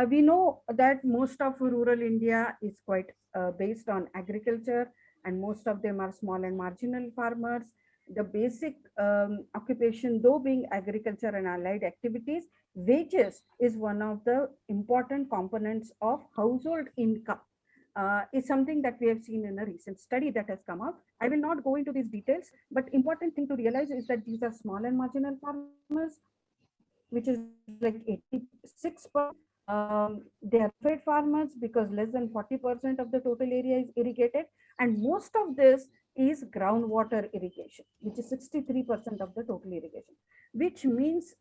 We know that most of rural India is quite based on agriculture, and most of them are small and marginal farmers. The basic occupation, though being agriculture and allied activities, wages is one of the important components of household income. Is something that we have seen in a recent study that has come out. I will not go into these details, but important thing to realize is that these are small and marginal farmers, which is like 86%. They are fed farmers because less than 40% of the total area is irrigated, and most of this is groundwater irrigation, which is 63% of the total irrigation, which means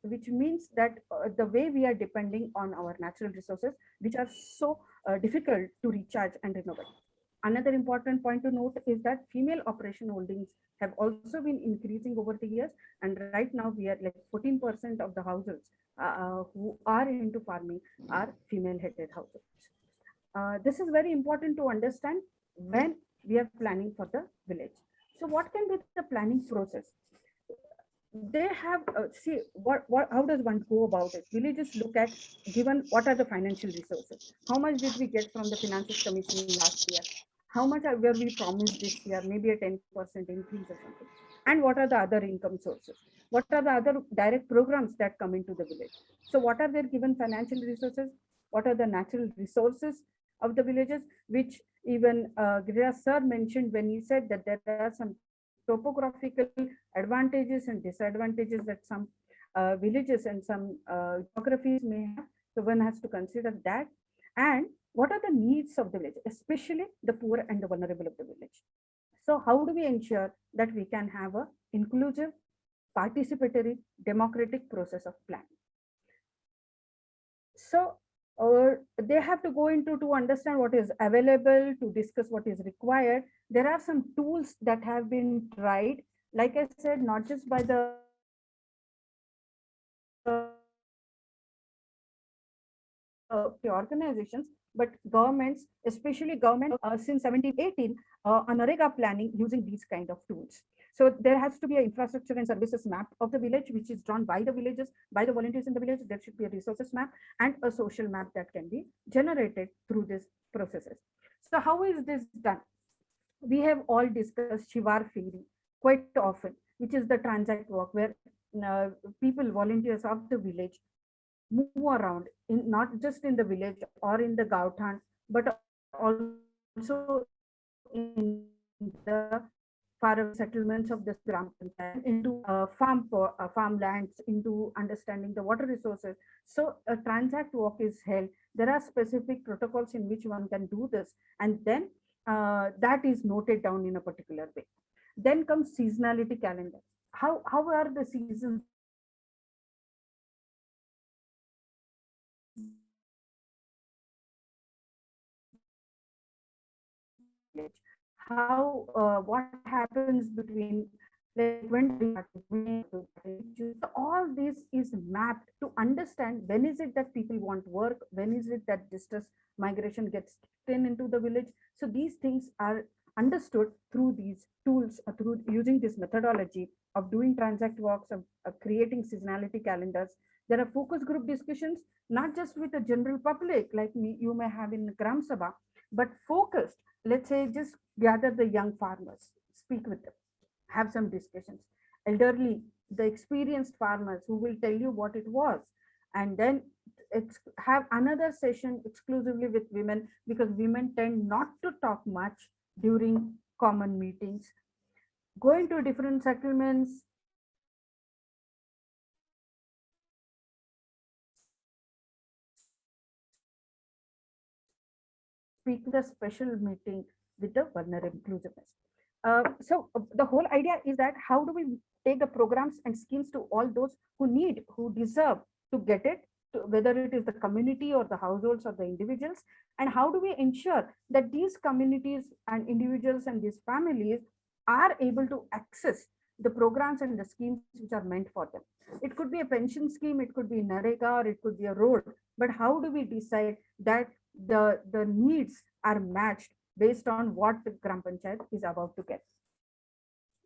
that the way we are depending on our natural resources, which are so difficult to recharge and renovate. Another important point to note is that female operation holdings have also been increasing over the years, and right now we are like 14% of the households who are into farming are female-headed households. This is very important to understand when we are planning for the village. So, what can be the planning process? They have see what how does one go about it? Villages look at, given what are the financial resources, how much did we get from the finances commissioning last year, how much were we promised this year, maybe a 10% increase or something, and what are the other income sources, what are the other direct programs that come into the village. So what are their given financial resources, what are the natural resources of the villages, which even Giraj sir mentioned when he said that there are some topographical advantages and disadvantages that some villages and some geographies may have. So one has to consider that. And what are the needs of the village, especially the poor and the vulnerable of the village. So how do we ensure that we can have a inclusive, participatory, democratic process of planning? So they have to go into to understand what is available, to discuss what is required. There are some tools that have been tried, like I said, not just by the organizations, but governments, especially government since 1718, Anarega planning using these kind of tools. So there has to be an infrastructure and services map of the village, which is drawn by the villages, by the volunteers in the village. There should be a resources map and a social map that can be generated through these processes. So how is this done? We have all discussed Shivar Feri quite often, which is the transact walk where people, volunteers of the village, move around in not just in the village or in the Gauthan, but also in the faraway settlements of the Gram Panchayat, into farmlands, into understanding the water resources. So a transact walk is held. There are specific protocols in which one can do this, and then that is noted down in a particular way. Then comes seasonality calendar. How are the seasons like? How what happens between, like, when all this is mapped to understand when is it that people want work, when is it that distress migration gets in into the village. So these things are understood through these tools, through using this methodology of doing transact walks, of creating seasonality calendars. There are focus group discussions, not just with the general public like me, you may have in Gram Sabha, but focused. Let's say just gather the young farmers, speak with them, have some discussions. Elderly, the experienced farmers who will tell you what it was, and then have another session exclusively with women, because women tend not to talk much during common meetings. Going to different settlements, speak the special meeting with the vulnerable inclusiveness. The whole idea is that how do we take the programs and schemes to all those who need, who deserve to get it, whether it is the community or the households or the individuals, and how do we ensure that these communities and individuals and these families are able to access the programs and the schemes which are meant for them. It could be a pension scheme, it could be Narega, or it could be a road, but how do we decide that the needs are matched based on what the Gram Panchayat is about to get?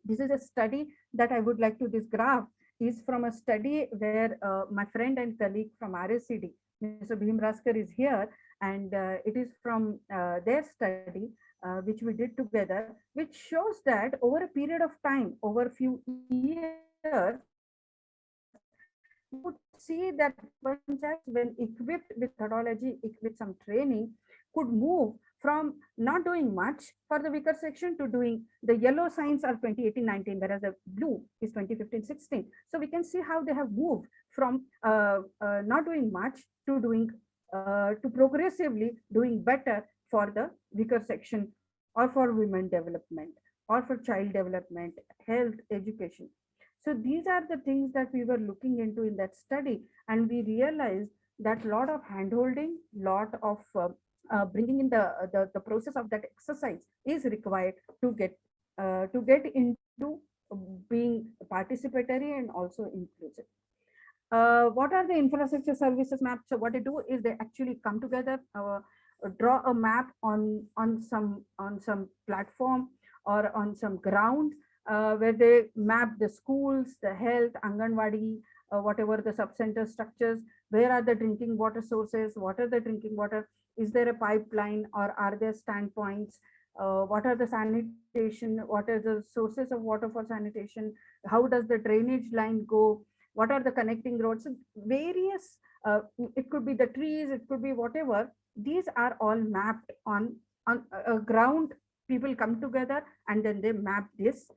This is a study that I would like to, this graph is from a study where my friend and colleague from RSCD, Mr. Bhim Raskar, is here, and it is from their study, which we did together, which shows that over a period of time, over a few years, you would see that panchayats, when equipped with methodology, with some training, could move from not doing much for the weaker section to doing, the yellow signs are 2018-19, whereas the blue is 2015-16. So we can see how they have moved from not doing much to doing, to progressively doing better for the weaker section, or for women development, or for child development, health, education. So these are the things that we were looking into in that study, and we realized that lot of handholding, lot of bringing in the process of that exercise is required to get into being participatory and also inclusive. What are the infrastructure services maps? So what they do is they actually come together, draw a map on some platform or on some ground, where they map the schools, the health, Anganwadi, whatever the sub-center structures, where are the drinking water sources, what are the drinking water, is there a pipeline or are there standpoints, what are the sanitation, what are the sources of water for sanitation, how does the drainage line go, what are the connecting roads. So various, it could be the trees, it could be whatever, these are all mapped on a ground. People come together and then they map this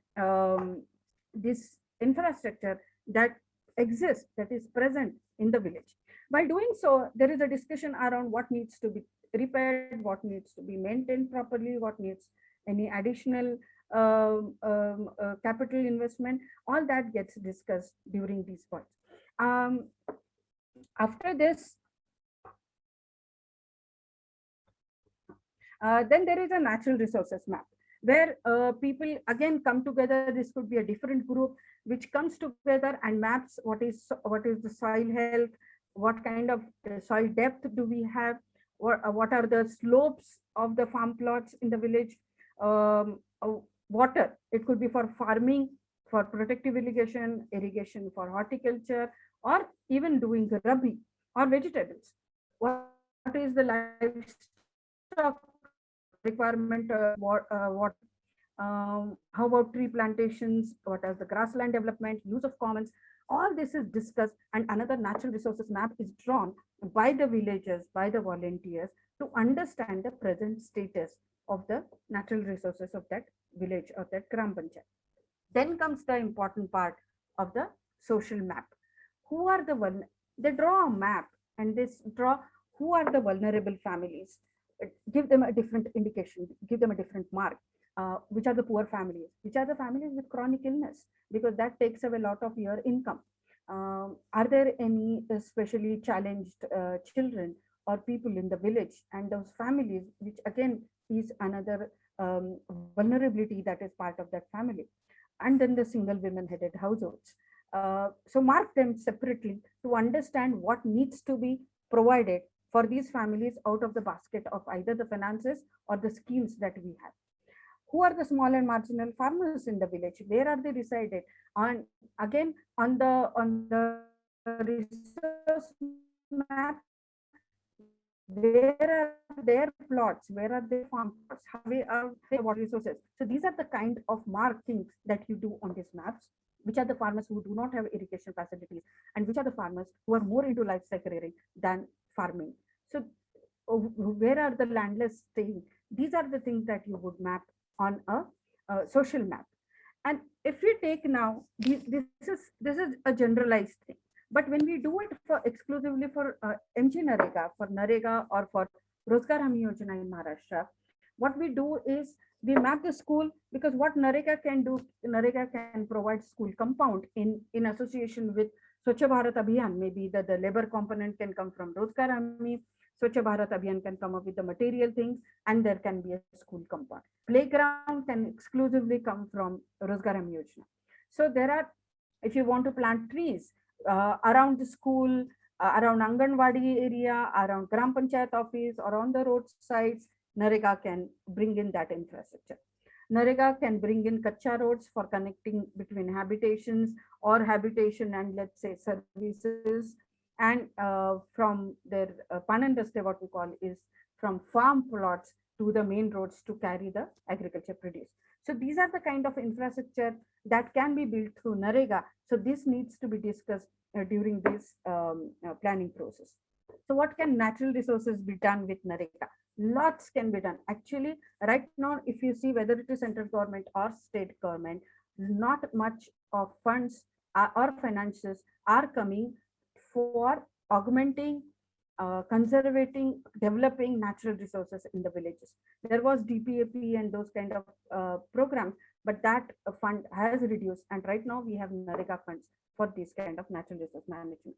infrastructure that exists, that is present in the village. By doing so, there is a discussion around what needs to be repaired, what needs to be maintained properly, what needs any additional capital investment. All that gets discussed during these points. After this, then there is a natural resources map where people again come together. This could be a different group which comes together and maps what is the soil health, what kind of soil depth do we have, what are the slopes of the farm plots in the village, water, it could be for farming, for protective irrigation for horticulture, or even doing rabi or vegetables. What is the livestock requirement, how about tree plantations, what is the grassland development, use of commons. All this is discussed, and another natural resources map is drawn by the villagers, by the volunteers, to understand the present status of the natural resources of that village or that gram panchayat. Then comes the important part of the social map. Who are they draw a map and they draw who are the vulnerable families, give them a different indication, give them a different mark. Which are the poor families, which are the families with chronic illness, because that takes away a lot of your income. Are there any especially challenged children or people in the village, and those families, which again is another vulnerability that is part of that family. And then the single women headed households. So mark them separately to understand what needs to be provided for these families out of the basket of either the finances or the schemes that we have. Who are the small and marginal farmers in the village, where are they resided, and again on the resource map, where are their plots, where are their farm plots, how are their water resources. So these are the kind of markings that you do on these maps. Which are the farmers who do not have irrigation facilities, and which are the farmers who are more into livestock rearing than farming. So where are the landless staying? These are the things that you would map on a social map. And if we take now, this is a generalized thing. But when we do it for exclusively for MG Narega, for Narega or for Rozgar Hami Yojana in Maharashtra, what we do is we map the school, because what Narega can do, Narega can provide school compound in association with Swachh Bharat Abhiyan. Maybe the labor component can come from Rozgar Hami, Swachh Bharat Abhiyan can come up with the material things, and there can be a school compound. Playground can exclusively come from Rozgar Hami Yojana. So there are, if you want to plant trees around the school, around Anganwadi area, around Gram Panchayat office, or on the roadsides, Narega can bring in that infrastructure. Narega can bring in Kacha roads for connecting between habitations or habitation and, let's say, services. And from their pan industry, what we call is from farm plots to the main roads to carry the agriculture produce. So these are the kind of infrastructure that can be built through Narega. So this needs to be discussed during this planning process. So what can natural resources be done with Narega? Lots can be done. Actually, right now, if you see whether it is central government or state government, not much of funds or finances are coming for augmenting, conserving, developing natural resources in the villages. There was DPAP and those kind of programs, but that fund has reduced. And right now we have Narega funds for this kind of natural resource management.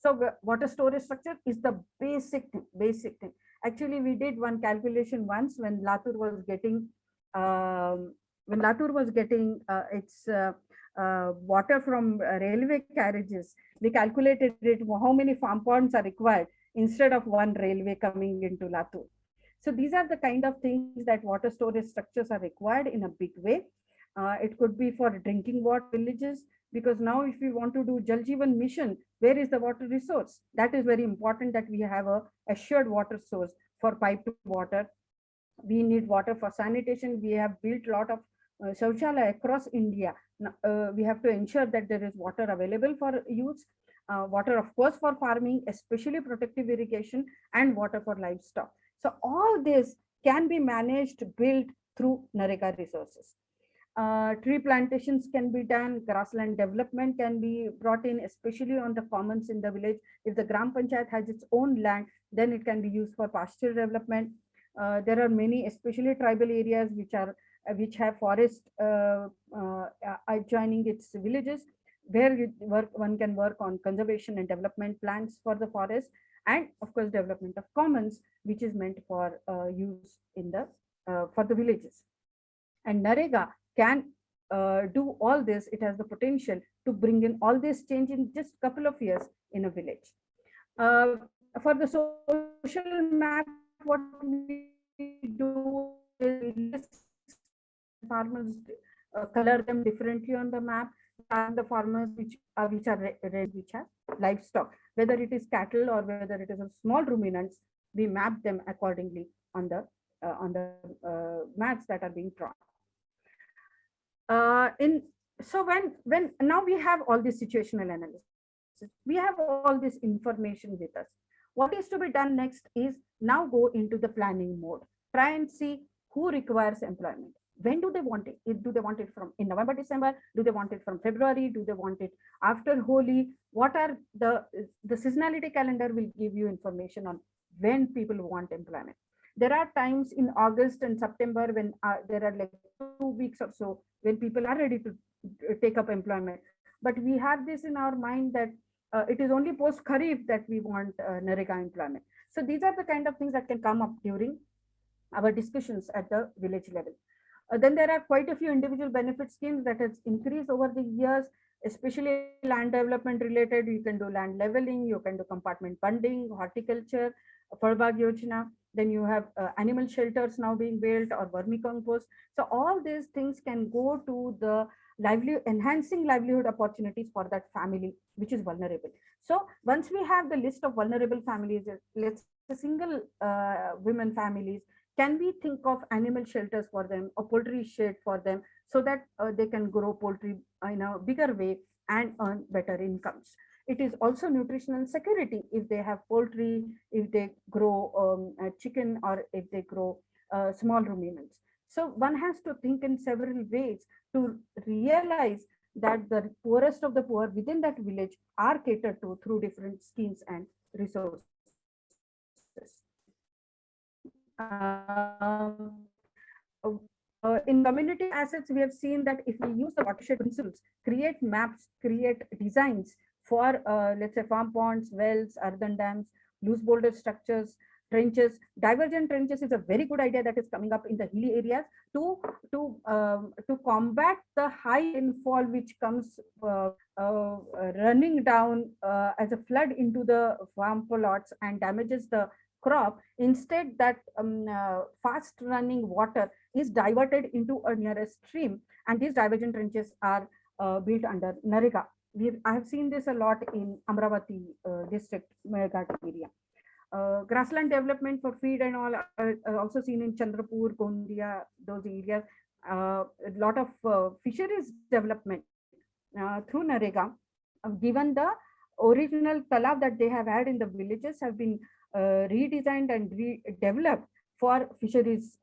So water storage structure is the basic thing, Actually, we did one calculation once when Latur was getting its water from railway carriages. We calculated it how many farm ponds are required instead of one railway coming into Latur. So these are the kind of things that water storage structures are required in a big way. It could be for drinking water villages, because now if we want to do Jal Jeevan mission, where is the water resource? That is very important that we have a assured water source for piped water. We need water for sanitation. We have built a lot of Shaushalaya across India. We have to ensure that there is water available for use. Water, of course, for farming, especially protective irrigation, and water for livestock. So all this can be managed, built through NREGA resources. Tree plantations can be done, grassland development can be brought in, especially on the commons in the village. If the Gram Panchayat has its own land, then it can be used for pasture development. There are many, especially tribal areas, which have forest adjoining its villages, where one can work on conservation and development plans for the forest, and of course development of commons, which is meant for use in the for the villages. And NREGA can do all this. It has the potential to bring in all this change in just a couple of years in a village. For the social map, what we do is farmers color them differently on the map. And the farmers which are red, which have livestock, whether it is cattle or whether it is a small ruminants, we map them accordingly on the maps that are being drawn. So when now we have all this situational analysis, we have all this information with us. What is to be done next is now go into the planning mode. Try and see who requires employment. When do they want it? Do they want it from in November, December? Do they want it from February? Do they want it after Holi? What are the seasonality calendar will give you information on when people want employment. There are times in August and September when there are like 2 weeks or so when people are ready to take up employment. But we have this in our mind that it is only post Kharif that we want NREGA employment. So these are the kind of things that can come up during our discussions at the village level. Then there are quite a few individual benefit schemes that has increased over the years, especially land development related. You can do land leveling, you can do compartment bunding, horticulture, Farbag Yojana. Then you have animal shelters now being built, or vermicompost. So all these things can go to the enhancing livelihood opportunities for that family which is vulnerable. So once we have the list of vulnerable families, let's say single women families, can we think of animal shelters for them, or poultry shed for them, so that they can grow poultry in a bigger way and earn better incomes. It is also nutritional security if they have poultry, if they grow chicken, or if they grow small ruminants. So one has to think in several ways to realize that the poorest of the poor within that village are catered to through different schemes and resources. In community assets, we have seen that if we use the watershed principles, create maps, create designs for, let's say, farm ponds, wells, earthen dams, loose boulder structures, trenches. Divergent trenches is a very good idea that is coming up in the hilly areas to combat the high rainfall which comes running down as a flood into the farm plots and damages the crop. Instead, that fast running water is diverted into a nearest stream, and these divergent trenches are built under NREGA. I have seen this a lot in Amravati district, Meghat area. Grassland development for feed and all are also seen in Chandrapur, Gondia, those areas. A lot of fisheries development through NREGA, given the original talab that they have had in the villages, have been redesigned and redeveloped for fisheries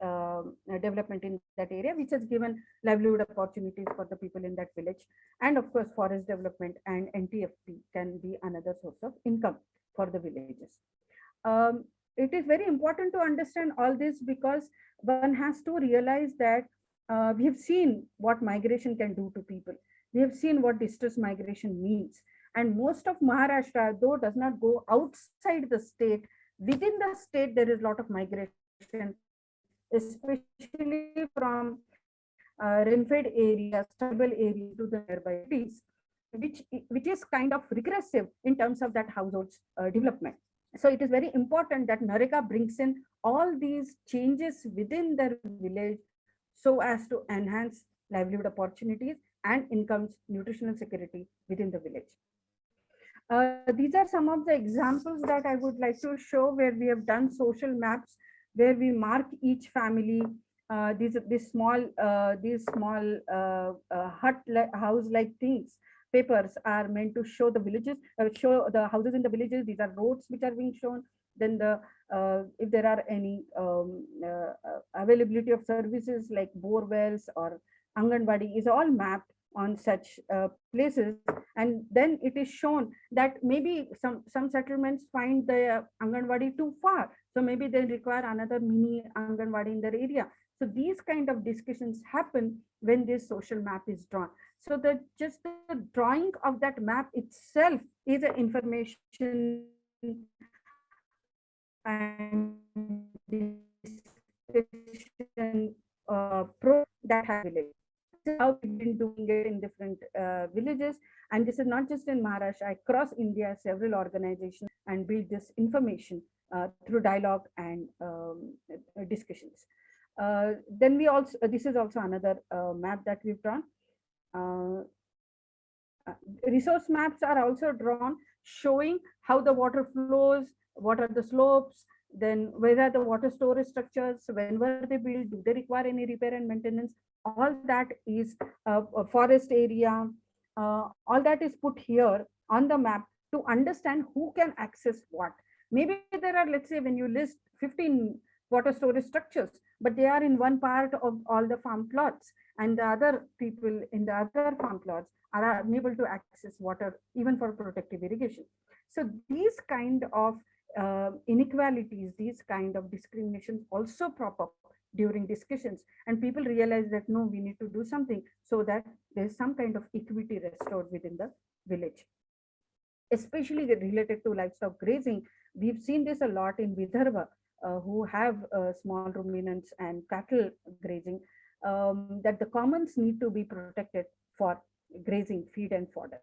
development in that area, which has given livelihood opportunities for the people in that village. And of course, forest development and NTFP can be another source of income for the villages. It is very important to understand all this, because one has to realize that we have seen what migration can do to people. We have seen what distress migration means. And most of Maharashtra, though, does not go outside the state, Within the state, there is a lot of migration, especially from rain-fed areas, tribal areas to the nearby cities, which is kind of regressive in terms of that household's development. So it is very important that NREGA brings in all these changes within their village so as to enhance livelihood opportunities and incomes, nutritional security within the village. These are some of the examples that I would like to show where we have done social maps, where we mark each family. These small house like things, papers are meant to show the villages, show the houses in the villages. These are roads which are being shown. Then if there are any availability of services like bore wells or Anganwadi is all mapped on such places, and then it is shown that maybe some settlements find the Anganwadi too far, so maybe they require another mini Anganwadi in their area. So these kind of discussions happen when this social map is drawn. So that just the drawing of that map itself is an information and discussion that has village. This is how we've been doing it in different villages. And this is not just in Maharashtra, across India, several organizations and build this information through dialogue and discussions. Then we also, this is also another map that we've drawn. Uh, Resource maps are also drawn showing how the water flows, what are the slopes, then where are the water storage structures, when were they built, do they require any repair and maintenance. All that is a forest area. All that is put here on the map to understand who can access what. Maybe there are, let's say, when you list 15 water storage structures, but they are in one part of all the farm plots, and the other people in the other farm plots are unable to access water even for protective irrigation. So these kind of inequalities, these kind of discriminations also prop up during discussions, and people realize that no, we need to do something so that there's some kind of equity restored within the village. Especially related to livestock grazing, we've seen this a lot in Vidarbha, who have small ruminants and cattle grazing, that the commons need to be protected for grazing, feed and fodder.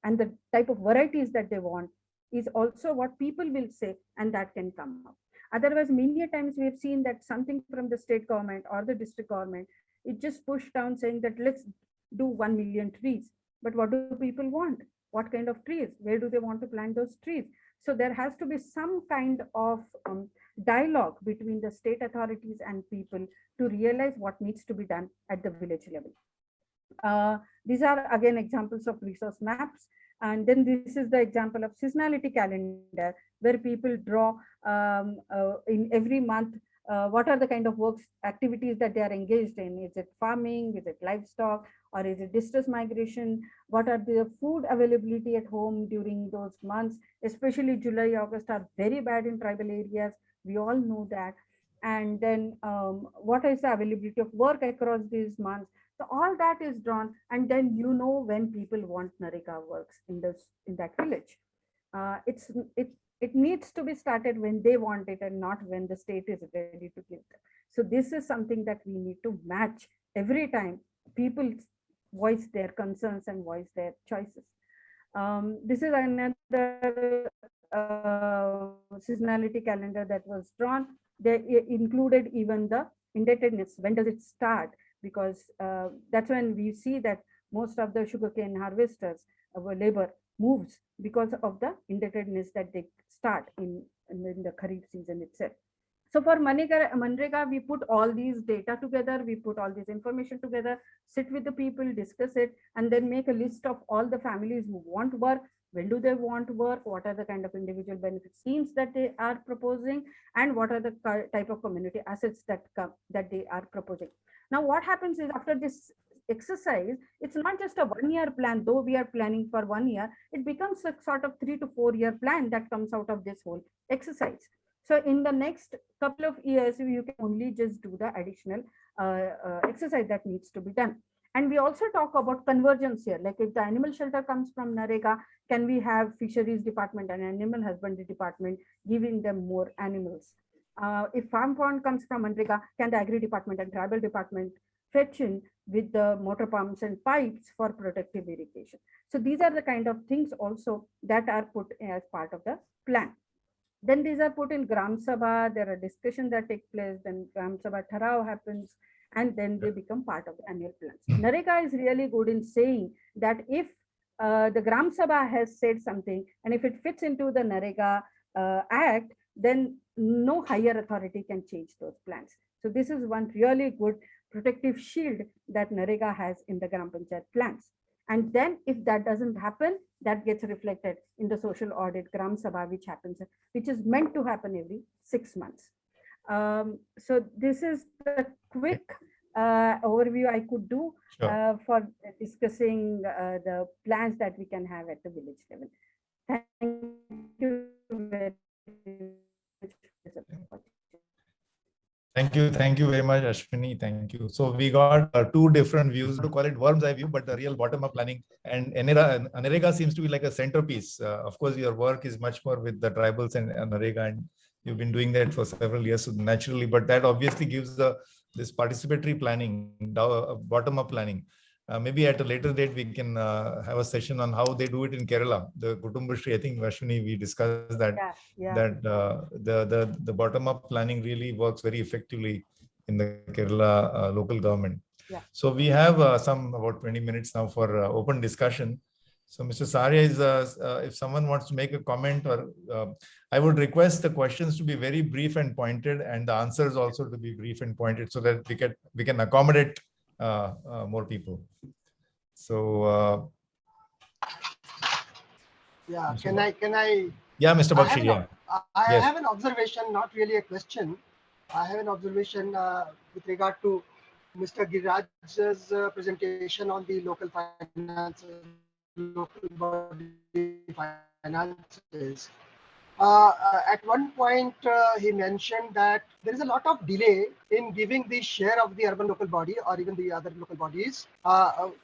And the type of varieties that they want is also what people will say, and that can come up. Otherwise, many a times we have seen that something from the state government or the district government, it just pushed down saying that let's do 1 million trees. But what do people want? What kind of trees? Where do they want to plant those trees? So there has to be some kind of dialogue between the state authorities and people to realize what needs to be done at the village level. These are again examples of resource maps. And then this is the example of seasonality calendar, where people draw in every month what are the kind of works activities that they are engaged in. Is it farming, is it livestock, or is it distress migration? What are the food availability at home during those months? Especially July, August are very bad in tribal areas, we all know that. And then what is the availability of work across these months? So all that is drawn, and then you know when people want NREGA works in that village. It needs to be started when they want it and not when the state is ready to give them. So this is something that we need to match every time people voice their concerns and voice their choices. This is another seasonality calendar that was drawn. They included even the indebtedness. When does it start? Because that's when we see that most of the sugarcane harvesters, our labor moves because of the indebtedness that they start in the Kharif season itself. So for Manrega, we put all these data together, we put all this information together, sit with the people, discuss it, and then make a list of all the families who want work. When do they want work? What are the kind of individual benefit schemes that they are proposing? And what are the type of community assets that they are proposing? Now, what happens is after this exercise, it's not just a 1 year plan, though we are planning for 1 year, it becomes a sort of 3 to 4 year plan that comes out of this whole exercise. So in the next couple of years, you can only just do the additional exercise that needs to be done. And we also talk about convergence here, like if the animal shelter comes from NREGA, can we have fisheries department and animal husbandry department giving them more animals? If farm pond comes from NREGA, can the agri department and tribal department fetch in with the motor pumps and pipes for protective irrigation? So these are the kind of things also that are put as part of the plan. Then these are put in Gram Sabha, there are discussions that take place, then Gram Sabha Tharao happens, and then they become part of the annual plans. NREGA is really good in saying that if the Gram Sabha has said something, and if it fits into the NREGA Act, then no higher authority can change those plans. So this is one really good protective shield that NREGA has in the Gram Panchayat plans. And then if that doesn't happen, that gets reflected in the social audit Gram Sabha, which is meant to happen every 6 months. So this is the quick overview I could do for discussing the plans that we can have at the village level. Thank you very much. Thank you very much, Ashwini. Thank you. So we got two different views, to call it worm's eye view, but the real bottom-up planning. And NREGA seems to be like a centerpiece. Of course, your work is much more with the tribals and NREGA, and you've been doing that for several years, so naturally. But that obviously gives this participatory planning, bottom-up planning. Maybe at a later date we can have a session on how they do it in Kerala. The Kutumbashri, I think Ashwini, we discussed that. That the bottom-up planning really works very effectively in the Kerala local government. So we have about 20 minutes now for open discussion. So Mr. Saharia, is if someone wants to make a comment, or I would request the questions to be very brief and pointed, and the answers also to be brief and pointed, so that we can accommodate more people. So yeah, can I? Yeah, Mr. Bakshi. I have an observation, not really a question. I have an observation with regard to Mr. Giriraj's presentation on the local finances, local body finances. At one point, he mentioned that there is a lot of delay in giving the share of the urban local body or even the other local bodies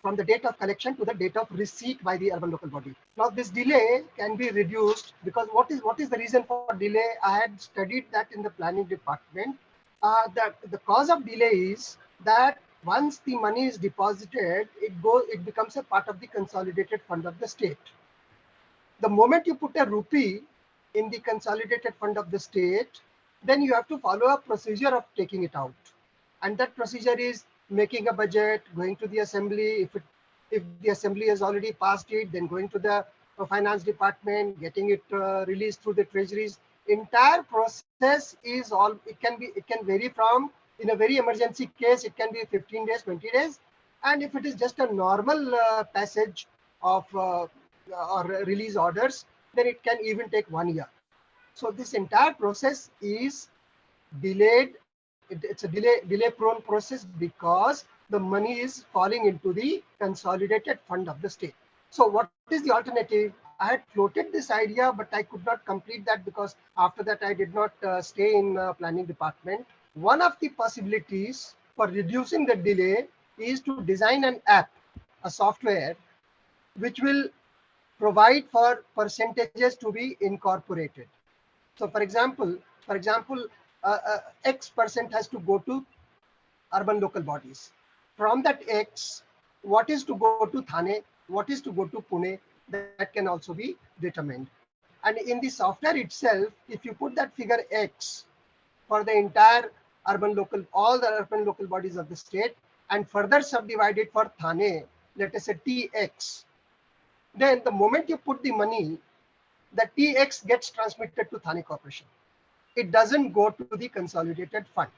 from the date of collection to the date of receipt by the urban local body. Now, this delay can be reduced because what is the reason for delay? I had studied that in the planning department. That the cause of delay is that once the money is deposited, it becomes a part of the consolidated fund of the state. The moment you put a rupee in the consolidated fund of the state, then you have to follow a procedure of taking it out. And that procedure is making a budget, going to the assembly. If the assembly has already passed it, then going to the finance department, getting it released through the treasuries. Entire process is it can vary from, in a very emergency case, it can be 15 days, 20 days. And if it is just a normal passage of or release orders, then it can even take 1 year. So this entire process is delayed. It's a delay prone process because the money is falling into the consolidated fund of the state. So what is the alternative? I had floated this idea, but I could not complete that because after that I did not stay in planning department. One of the possibilities for reducing the delay is to design an app, a software, which will provide for percentages to be incorporated. So for example, X percent has to go to urban local bodies. From that X, what is to go to Thane, what is to go to Pune, that can also be determined. And in the software itself, if you put that figure X for the entire all the urban local bodies of the state, and further subdivided for Thane, let us say TX, then the moment you put the money, the TX gets transmitted to Thane Corporation. It doesn't go to the consolidated fund.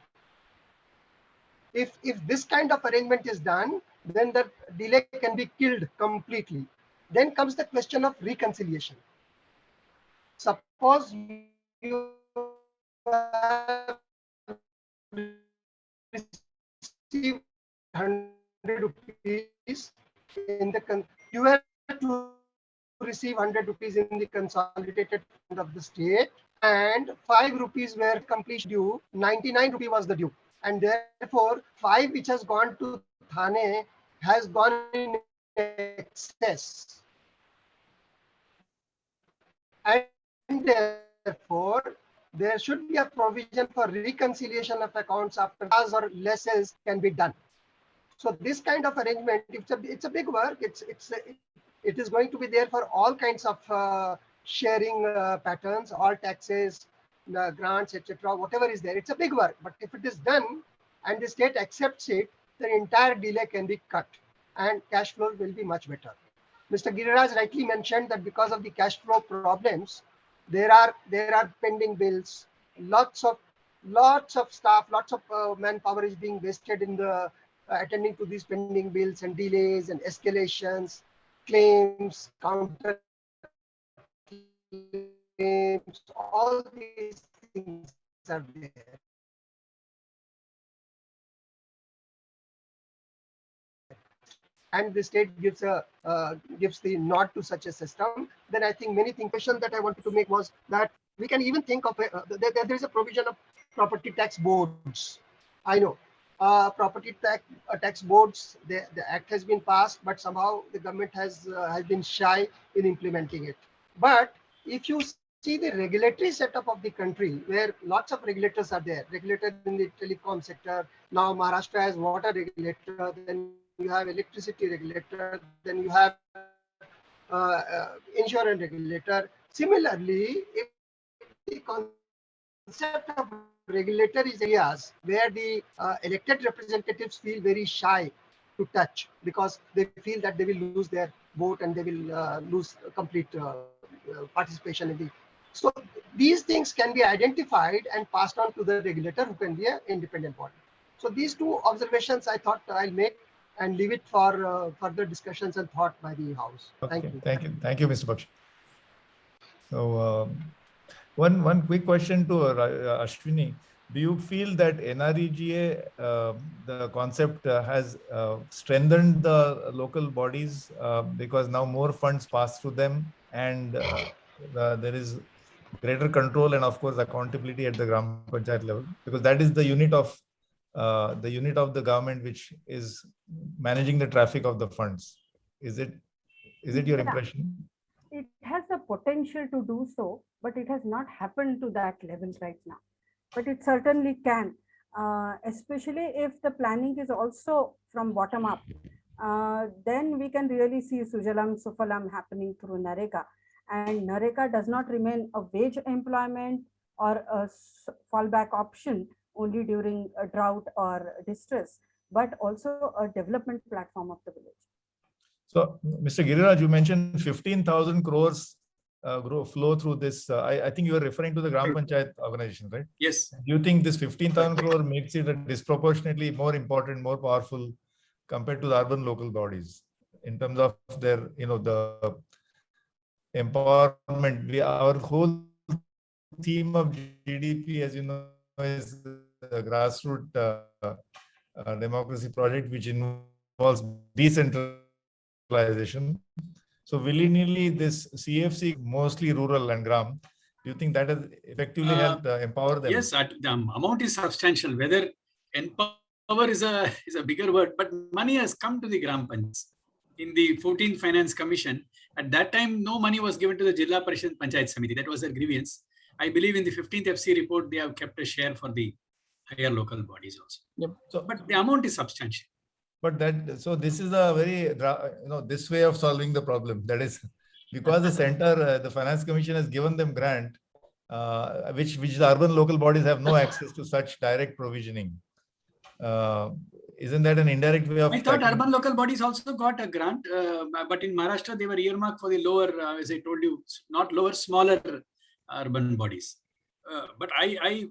If this kind of arrangement is done, then the delay can be killed completely. Then comes the question of reconciliation. Suppose you have received 100 rupees in the you have to receive 100 rupees in the consolidated fund of the state, and 5 rupees were completely due, 99 rupees was the due, and therefore 5 which has gone to Thane has gone in excess, and therefore there should be a provision for reconciliation of accounts after hours or lessons can be done. So this kind of arrangement, it's a big work. It is going to be there for all kinds of sharing patterns, all taxes, grants, etc. Whatever is there, it's a big work. But if it is done and the state accepts it, the entire delay can be cut and cash flow will be much better. Mr. Giriraj rightly mentioned that because of the cash flow problems, there are pending bills, lots of staff, lots of manpower is being wasted in the attending to these pending bills and delays and escalations, claims, counter claims, all these things are there. And the state gives the nod to such a system, then I think many things. Question that I wanted to make was that we can even think of there is a provision of property tax boards. I know property tax boards. The act has been passed, but somehow the government has been shy in implementing it. But if you see the regulatory setup of the country, where lots of regulators are there, regulated in the telecom sector. Now Maharashtra has water regulator, then you have electricity regulator, then you have insurance regulator. Similarly, if the concept of regulator is areas where the elected representatives feel very shy to touch because they feel that they will lose their vote and they will lose complete participation in the. So these things can be identified and passed on to the regulator, who can be an independent body. So these two observations I thought I'll make and leave it for further discussions and thought by the House. Okay. Thank you. Thank you, Mr. Bakshi. So one quick question to Ashwini. Do you feel that NREGA, the concept has strengthened the local bodies because now more funds pass through them and there is greater control and of course accountability at the Gram Panchayat level, because that is the unit of the government which is managing the traffic of the funds. Is it your impression? It has the potential to do so, but it has not happened to that level right now. But it certainly can, especially if the planning is also from bottom up. Then we can really see Sujalam Sufalam happening through Nareka. And Nareka does not remain a wage employment or a fallback option only during a drought or distress, but also a development platform of the village. So, Mr. Giriraj, you mentioned 15,000 crores flow through this. I think you are referring to the Gram Panchayat organization, right? Yes. Do you think this 15,000 crore makes it a disproportionately more important, more powerful compared to the urban local bodies in terms of their, the empowerment? Our whole theme of GDP, as you know, is the grassroots democracy project, which involves decentralization. So willy-nilly, this CFC, mostly rural and gram, do you think that has effectively helped empower them? Yes, the amount is substantial. Whether empower is a bigger word, but money has come to the Gram Panchayats. In the 14th Finance Commission, at that time, no money was given to the Jilla Parishad Panchayat Samiti. That was their grievance. I believe in the 15th FC report, they have kept a share for the higher local bodies also. Yep. So, but the amount is substantial. But this is a very, this way of solving the problem. That is because the center, the Finance Commission has given them grant, which the urban local bodies have no access to such direct provisioning. Isn't that an indirect way of? I thought urban local bodies also got a grant, but in Maharashtra they were earmarked for the lower, as I told you, not lower, smaller urban bodies. But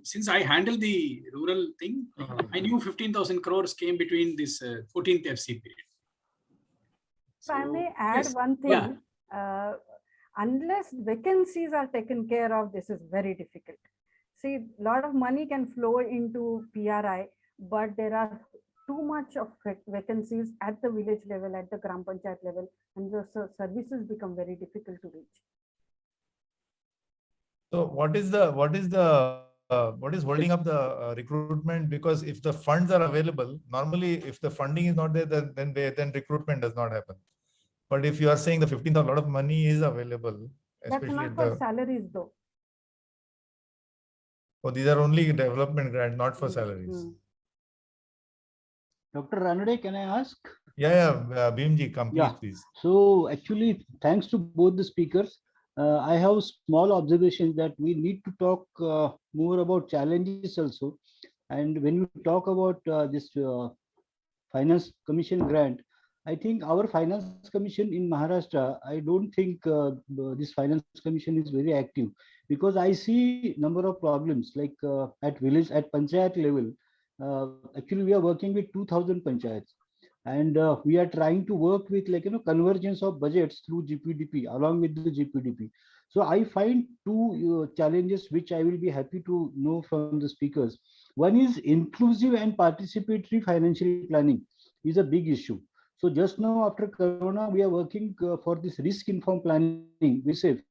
since I handle the rural thing, I knew 15,000 crores came between this 14th FC period. If I may add one thing, unless vacancies are taken care of, this is very difficult. See, a lot of money can flow into PRI, but there are too much of vacancies at the village level, at the Gram Panchayat level, and the services become very difficult to reach. So what is the what is holding up the recruitment? Because if the funds are available, normally if the funding is not there, then recruitment does not happen. But if you are saying the 15th, a lot of money is available, That's especially not for salaries though. Oh, these are only development grants, not for salaries. Dr. Ranade, can I ask? Yeah, Bhimji, complete, please. So actually, thanks to both the speakers, I have small observations that we need to talk more about challenges also. And when you talk about this Finance Commission grant, I think our Finance Commission in Maharashtra, I don't think this Finance Commission is very active, because I see number of problems like at village, at panchayat level. Actually, we are working with 2,000 panchayats, and we are trying to work with, like, convergence of budgets through GPDP, along with the GPDP. So I find two challenges which I will be happy to know from the speakers. One is inclusive and participatory financial planning is a big issue. So just now after Corona, we are working for this risk informed planning, very safe.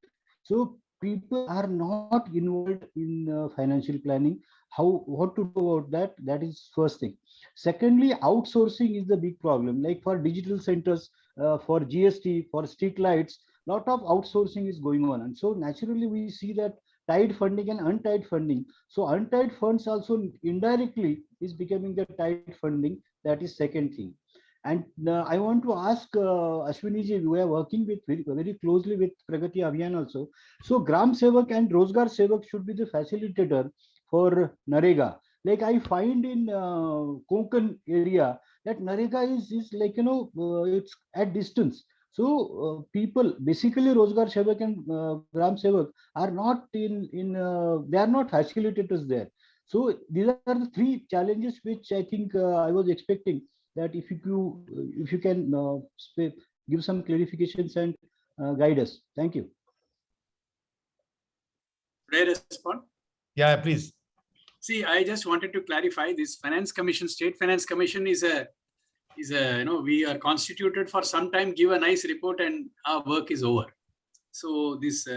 So people are not involved in financial planning. What to do about that? That is first thing. Secondly, outsourcing is the big problem. Like for digital centers, for GST, for street lights, lot of outsourcing is going on, and so naturally we see that tied funding and untied funding. So untied funds also indirectly is becoming the tied funding. That is second thing. And I want to ask Ashwini ji, we are working with very closely with Pragati Abhiyan also. So Gram Sevak and Rozgar Sevak should be the facilitator for Narega. Like I find in Konkan area that Narega is like, it's at distance. So people, basically Rozgar Sevak and Gram Sevak are not they are not facilitators there. So these are the three challenges which I think I was expecting, that if you can give some clarifications and guide us. Thank you. May I respond? Yeah, please. See, I just wanted to clarify this Finance Commission, State Finance Commission is a, we are constituted for some time, give a nice report and our work is over. So this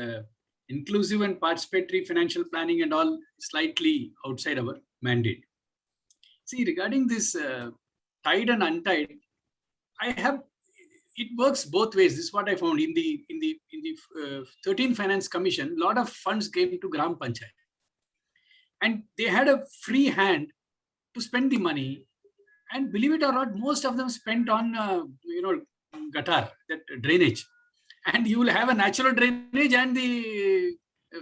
inclusive and participatory financial planning and all slightly outside our mandate. See, regarding this tied and untied, it works both ways. This is what I found in the 13th Finance Commission. A lot of funds came to Gram Panchayat, and they had a free hand to spend the money. And believe it or not, most of them spent on gutter, that drainage. And you will have a natural drainage and the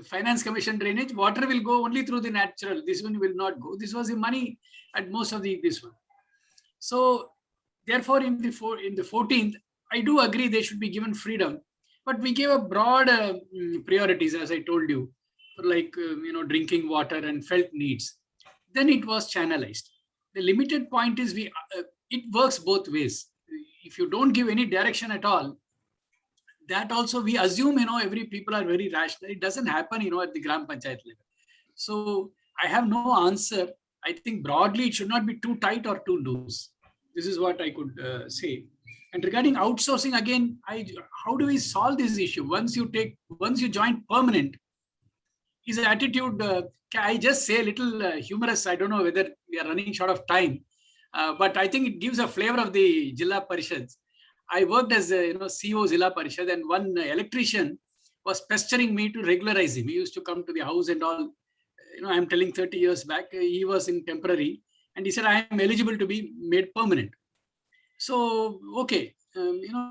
Finance Commission drainage. Water will go only through the natural. This one will not go. This was the money at most of this one. So therefore, in the 14th, I do agree they should be given freedom, but we gave a broad priorities, as I told you, for like drinking water and felt needs. Then it was channelized. The limited point is it works both ways. If you don't give any direction at all, that also we assume every people are very rational. It doesn't happen at the Gram Panchayat level. So I have no answer. I think broadly it should not be too tight or too loose. This is what I could say. And regarding outsourcing, again, how do we solve this issue? Once you join permanent, his attitude, I just say a little humorous. I don't know whether we are running short of time, but I think it gives a flavor of the Jilla Parishads. I worked as a CEO Jilla Parishad, and one electrician was pestering me to regularize him. He used to come to the house and all. I'm telling 30 years back, he was in temporary, and he said, I am eligible to be made permanent. So, okay,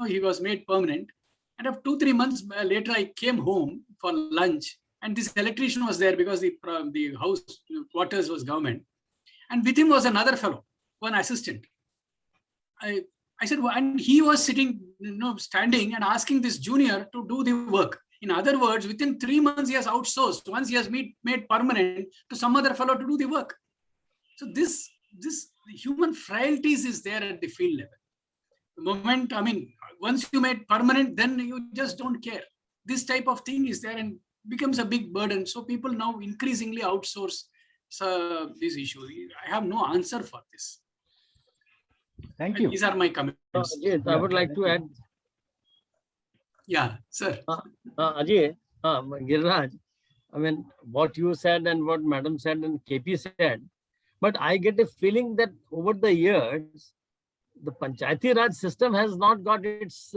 he was made permanent. And after 2-3 months later, I came home for lunch, and this electrician was there because the house quarters was government. And with him was another fellow, one assistant. I said, well, and he was sitting, standing and asking this junior to do the work. In other words, within 3 months, he has outsourced. Once he has made permanent to some other fellow to do the work. So this human frailties is there at the field level. The moment, once you made permanent, then you just don't care. This type of thing is there and becomes a big burden. So people now increasingly outsource this issue. I have no answer for this. Thank you. These are my comments. Ajay, I would like to add. Yeah, sir. Ajay, Giriraj, I mean, what you said and what Madam said and KP said, but I get a feeling that over the years, the Panchayati Raj system has not got its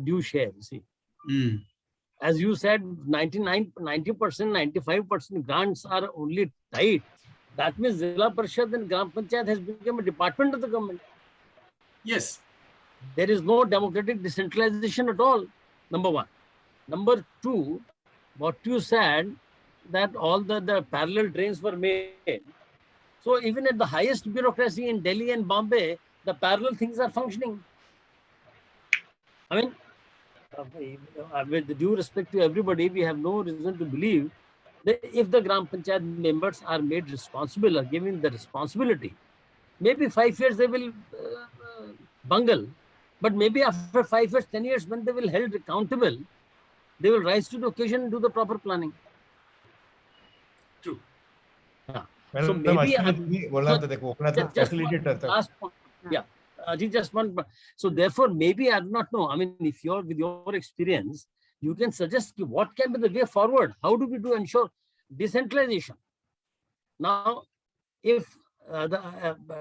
due share. See, Mm. as you said, 99, 90%, 95% grants are only tight. That means Zilla Parishad and Gram Panchayat has become a department of the government. Yes. There is no democratic decentralization at all, number one. Number two, what you said, that all the parallel trains were made. So even at the highest bureaucracy in Delhi and Bombay, the parallel things are functioning. I mean, with due respect to everybody, we have no reason to believe that if the Gram Panchayat members are made responsible or given the responsibility, maybe 5 years they will bungle, but maybe after 5 years, 10 years, when they will held accountable, they will rise to the occasion and do the proper planning. True. Yeah. So Madam maybe Ashwini, तुम्ही बोलला होता ते कोकणाचं just facilitator one last point. Yeah. Just one. So therefore, maybe I do not know. I mean, if you're with your experience, you can suggest what can be the way forward. How do we do ensure decentralization? Now, if the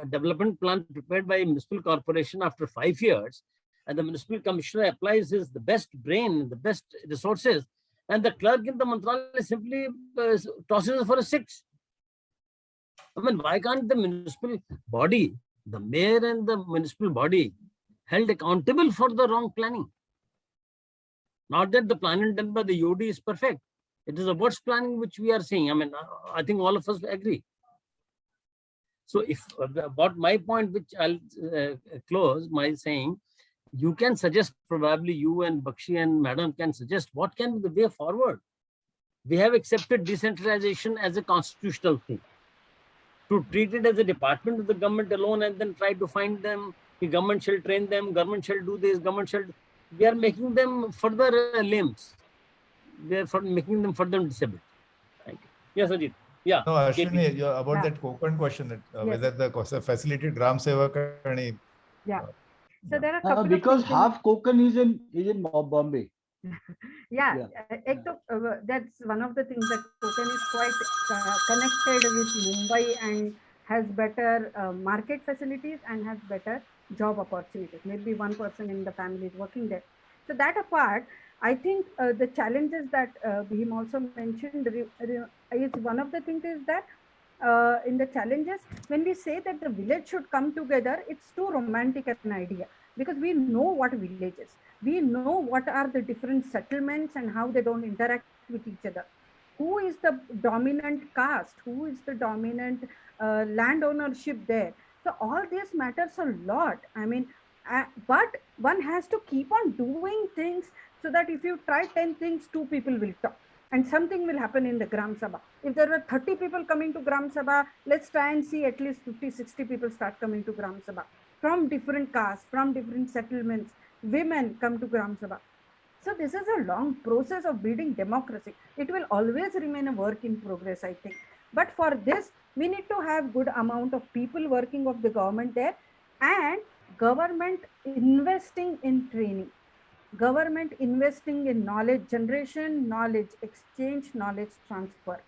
development plan prepared by municipal corporation after 5 years, and the municipal commissioner applies his the best brain, the best resources, and the clerk in the mantralaya simply tosses it for a 6. I mean, why can't the municipal body, the mayor and the municipal body, held accountable for the wrong planning? Not that the planning done by the UD is perfect. It is a worse planning which we are seeing. I mean, I think all of us agree. So if about my point, which I'll close by saying, you can suggest, probably you and Bakshi and Madam can suggest what can be the way forward. We have accepted decentralization as a constitutional thing. To treat it as a department of the government alone and then try to find them, the government shall train them, government shall do this, government shall, we are making them further limbs. We are making them further disabled. Thank you. Yes, Ajit. Yeah. No, Ashwini, KP. about Yeah. that Kokan question, that, Yes. whether the facilitated Gram Sevak and Yeah. So there are a couple Because of things half Konkan is in Bombay. yeah, that's one of the things, that Konkan is quite connected with Mumbai and has better market facilities and has better job opportunities. Maybe one person in the family is working there. So that apart, I think the challenges that Bhim also mentioned is one of the things is that in the challenges, when we say that the village should come together, it's too romantic an idea, because we know what villages, we know what are the different settlements and how they don't interact with each other. Who is the dominant caste? Who is the dominant land ownership there? So all this matters a lot. I mean, but one has to keep on doing things, so that if you try 10 things, 2 people will talk and something will happen in the Gram Sabha. If there were 30 people coming to Gram Sabha, let's try and see at least 50, 60 people start coming to Gram Sabha from different castes, from different settlements. Women come to Gram Sabha. So this is a long process of building democracy. It will always remain a work in progress, I think. But for this, we need to have good amount of people working of the government there, and government investing in training, government investing in knowledge generation, knowledge exchange, knowledge transfer.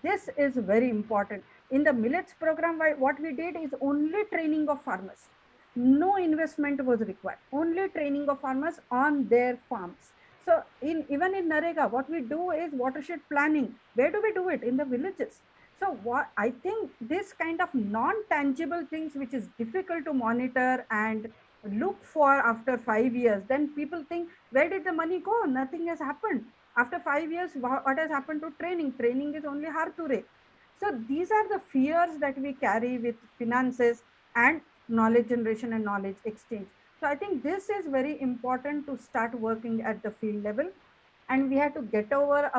This is very important. In the millets program, what we did is only training of farmers. No investment was required, only training of farmers on their farms. So even in Narega, what we do is watershed planning. Where do we do it? In the villages. So what I think, this kind of non-tangible things which is difficult to monitor and look for after 5 years, then people think, where did the money go? Nothing has happened. After 5 years, what has happened to training? Training is only harture. So these are the fears that we carry with finances and knowledge generation and knowledge exchange. So I think this is very important to start working at the field level, and we have to get over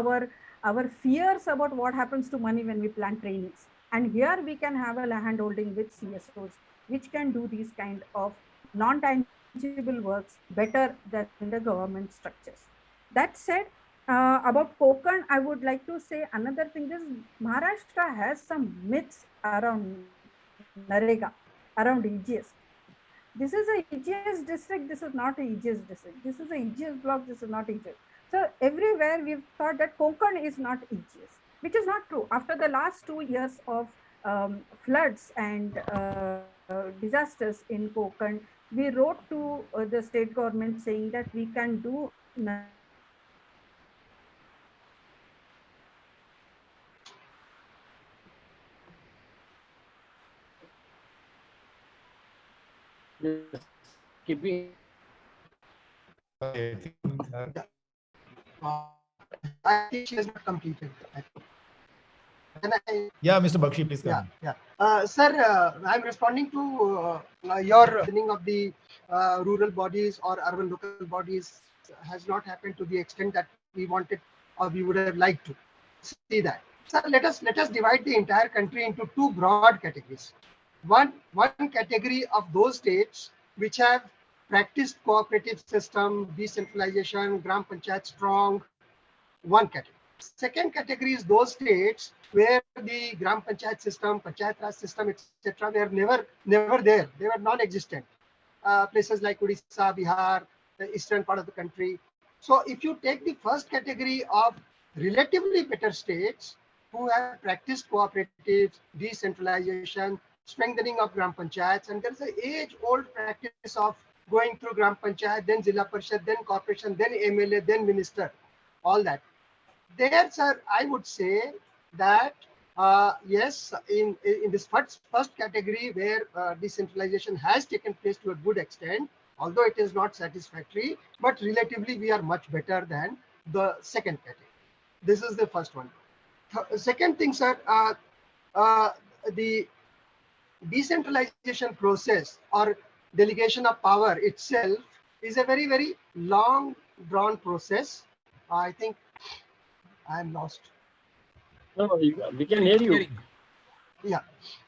our fears about what happens to money when we plan trainings. And here we can have a hand holding with CSOs, which can do these kind of non-tangible works better than the government structures. That said, about Konkan, I would like to say another thing is, Maharashtra has some myths around Narega, around EGS. This is a EGS district, this is not a EGS district. This is a EGS block, this is not EGS. So everywhere we've thought that Konkan is not EGS. which is not true. After the last 2 years of floods and disasters in Konkan, we wrote to the state government saying that we can do nothing about it. Yes, keeping I think, I think she has not completed. Can I? yeah, Mr. Bakshi, please come. Yeah. Sir, I'm responding to your beginning of the rural bodies or urban local bodies has not happened to the extent that we wanted or we would have liked to see that. Sir, let us divide the entire country into two broad categories. One category of those states which have practiced cooperative system, decentralization, Gram Panchayat strong, one category. Second category is those states where the Gram Panchayat system, Panchayat Raj system, etc., were never there. They were non-existent. Places like Odisha, Bihar, the eastern part of the country. So if you take the first category of relatively better states who have practiced cooperatives, decentralization, strengthening of Gram Panchayats, and there's an age-old practice of going through Gram Panchayat, then Zilla Parishad, then corporation, then MLA, then minister, all that. There, sir, I would say that yes, in this first category where decentralization has taken place to a good extent, although it is not satisfactory, but relatively we are much better than the second category. This is the first one. Second thing, sir, the decentralization process or delegation of power itself is a very long drawn process. I think I am lost. no, we can hear you. Yeah.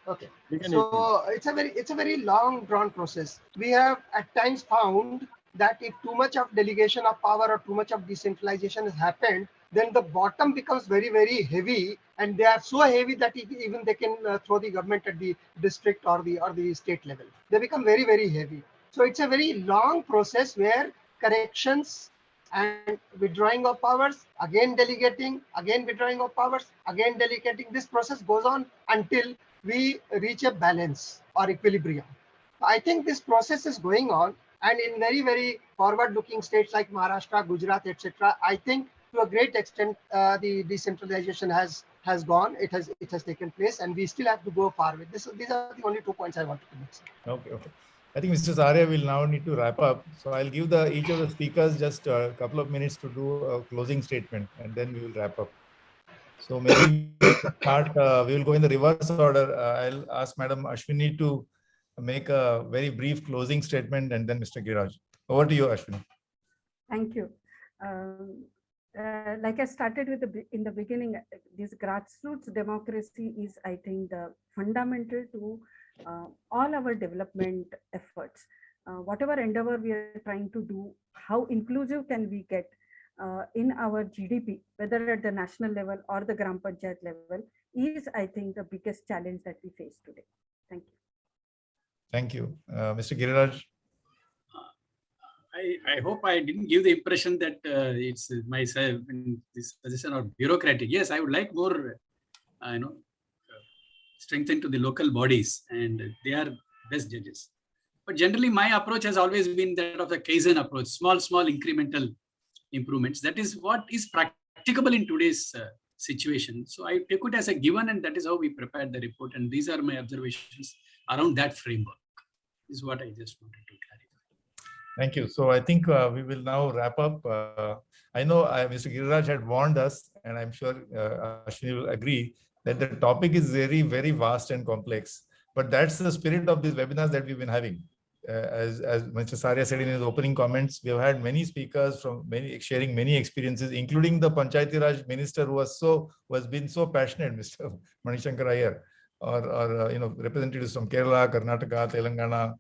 Okay. We can hear you. So it's a very long drawn process. We have at times found that if too much of delegation of power or too much of decentralization has happened, then the bottom becomes very heavy, and they are so heavy that even they can throw the government at the district or the state level. They become very heavy. So it's a very long process where corrections and withdrawing of powers, again delegating, again withdrawing of powers, again delegating. This process goes on until we reach a balance or equilibrium. I think this process is going on, and in very forward-looking states like Maharashtra, Gujarat, etc., I think to a great extent the decentralization has gone. It has taken place, and we still have to go far with this. These are the only 2 points I wanted to make. Okay. I think Mr. Saria will now need to wrap up. So I'll give each of the speakers just a couple of minutes to do a closing statement, and then we will wrap up. So maybe we start. We will go in the reverse order. I'll ask Madam Ashwini to make a very brief closing statement, and then Mr. Giraj. Over to you, Ashwini. Thank you. Like I started with in the beginning, this grassroots democracy is, I think, the fundamental to all our development efforts. Whatever endeavor we are trying to do, how inclusive can we get in our GDP, whether at the national level or the Gram Panchayat level, is, I think, the biggest challenge that we face today. Thank you. Thank you. Mr. Giriraj. I hope I didn't give the impression that it's myself in this position of bureaucratic. Yes, I would like more, strength into the local bodies, and they are best judges. But generally, my approach has always been that of the Kaizen approach, small incremental improvements. That is what is practicable in today's situation. So I take it as a given, and that is how we prepared the report. And these are my observations around that framework. This is what I just wanted to clarify. Thank you. So I think we will now wrap up. I know Mr. Giriraj had warned us, and I'm sure Ashwini will agree that the topic is very vast and complex. But that's the spirit of these webinars that we've been having. As Mr. Saria said in his opening comments, we have had many speakers from sharing many experiences, including the Panchayati Raj minister who has been so passionate, Mr. Manishankar Iyer, or representatives from Kerala, Karnataka, Telangana.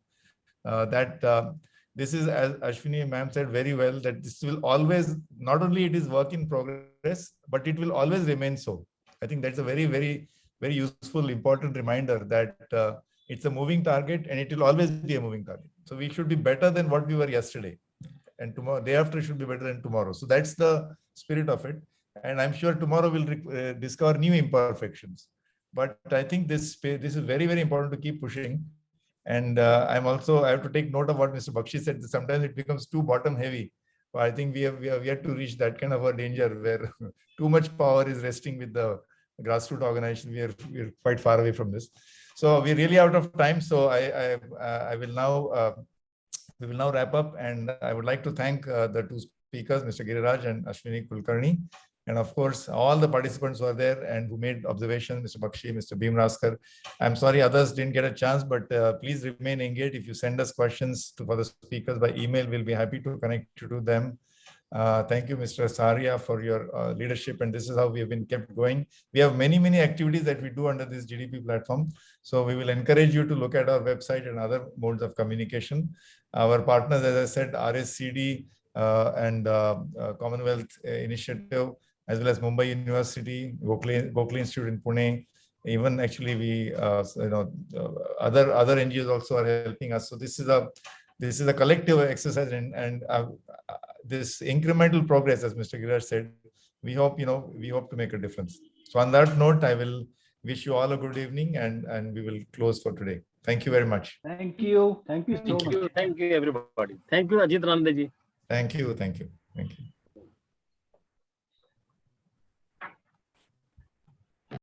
This is, as Ashwini ma'am said very well, that this will always, not only it is work in progress, but it will always remain so. I think that's a very useful, important reminder that it's a moving target, and it will always be a moving target. So we should be better than what we were yesterday, and tomorrow, day after should be better than tomorrow. So that's the spirit of it. And I'm sure tomorrow we'll discover new imperfections. But I think this is very, very important to keep pushing. And I have to take note of what Mr. Bakshi said. Sometimes it becomes too bottom heavy. But I think we have yet to reach that kind of a danger where too much power is resting with the grassroots organization. We're quite far away from this. So we're really out of time. So I will now we will now wrap up, and I would like to thank the two speakers, Mr. Giriraj and Ashwini Kulkarni, and of course all the participants who are there and who made observations, Mr. Bakshi, Mr. Bhim Raskar. I'm sorry others didn't get a chance, but please remain engaged. If you send us questions for the speakers by email, we'll be happy to connect you to them. Thank you, Mr. Saharia, for your leadership. And this is how we have been kept going. We have many, many activities that we do under this GDP platform. So we will encourage you to look at our website and other modes of communication. Our partners, as I said, RSCD and Commonwealth Initiative, as well as Mumbai University, Gokhale Institute in Pune. Even actually we, other NGOs also are helping us. So this is a collective exercise, and this incremental progress, as Mr. Giriraj said, we hope to make a difference. So on that note, I will wish you all a good evening, and we will close for today. Thank you very much. Thank you. Thank you so much. Thank you, everybody. Thank you, Ajit Randeji. Thank you. Thank you. Thank you.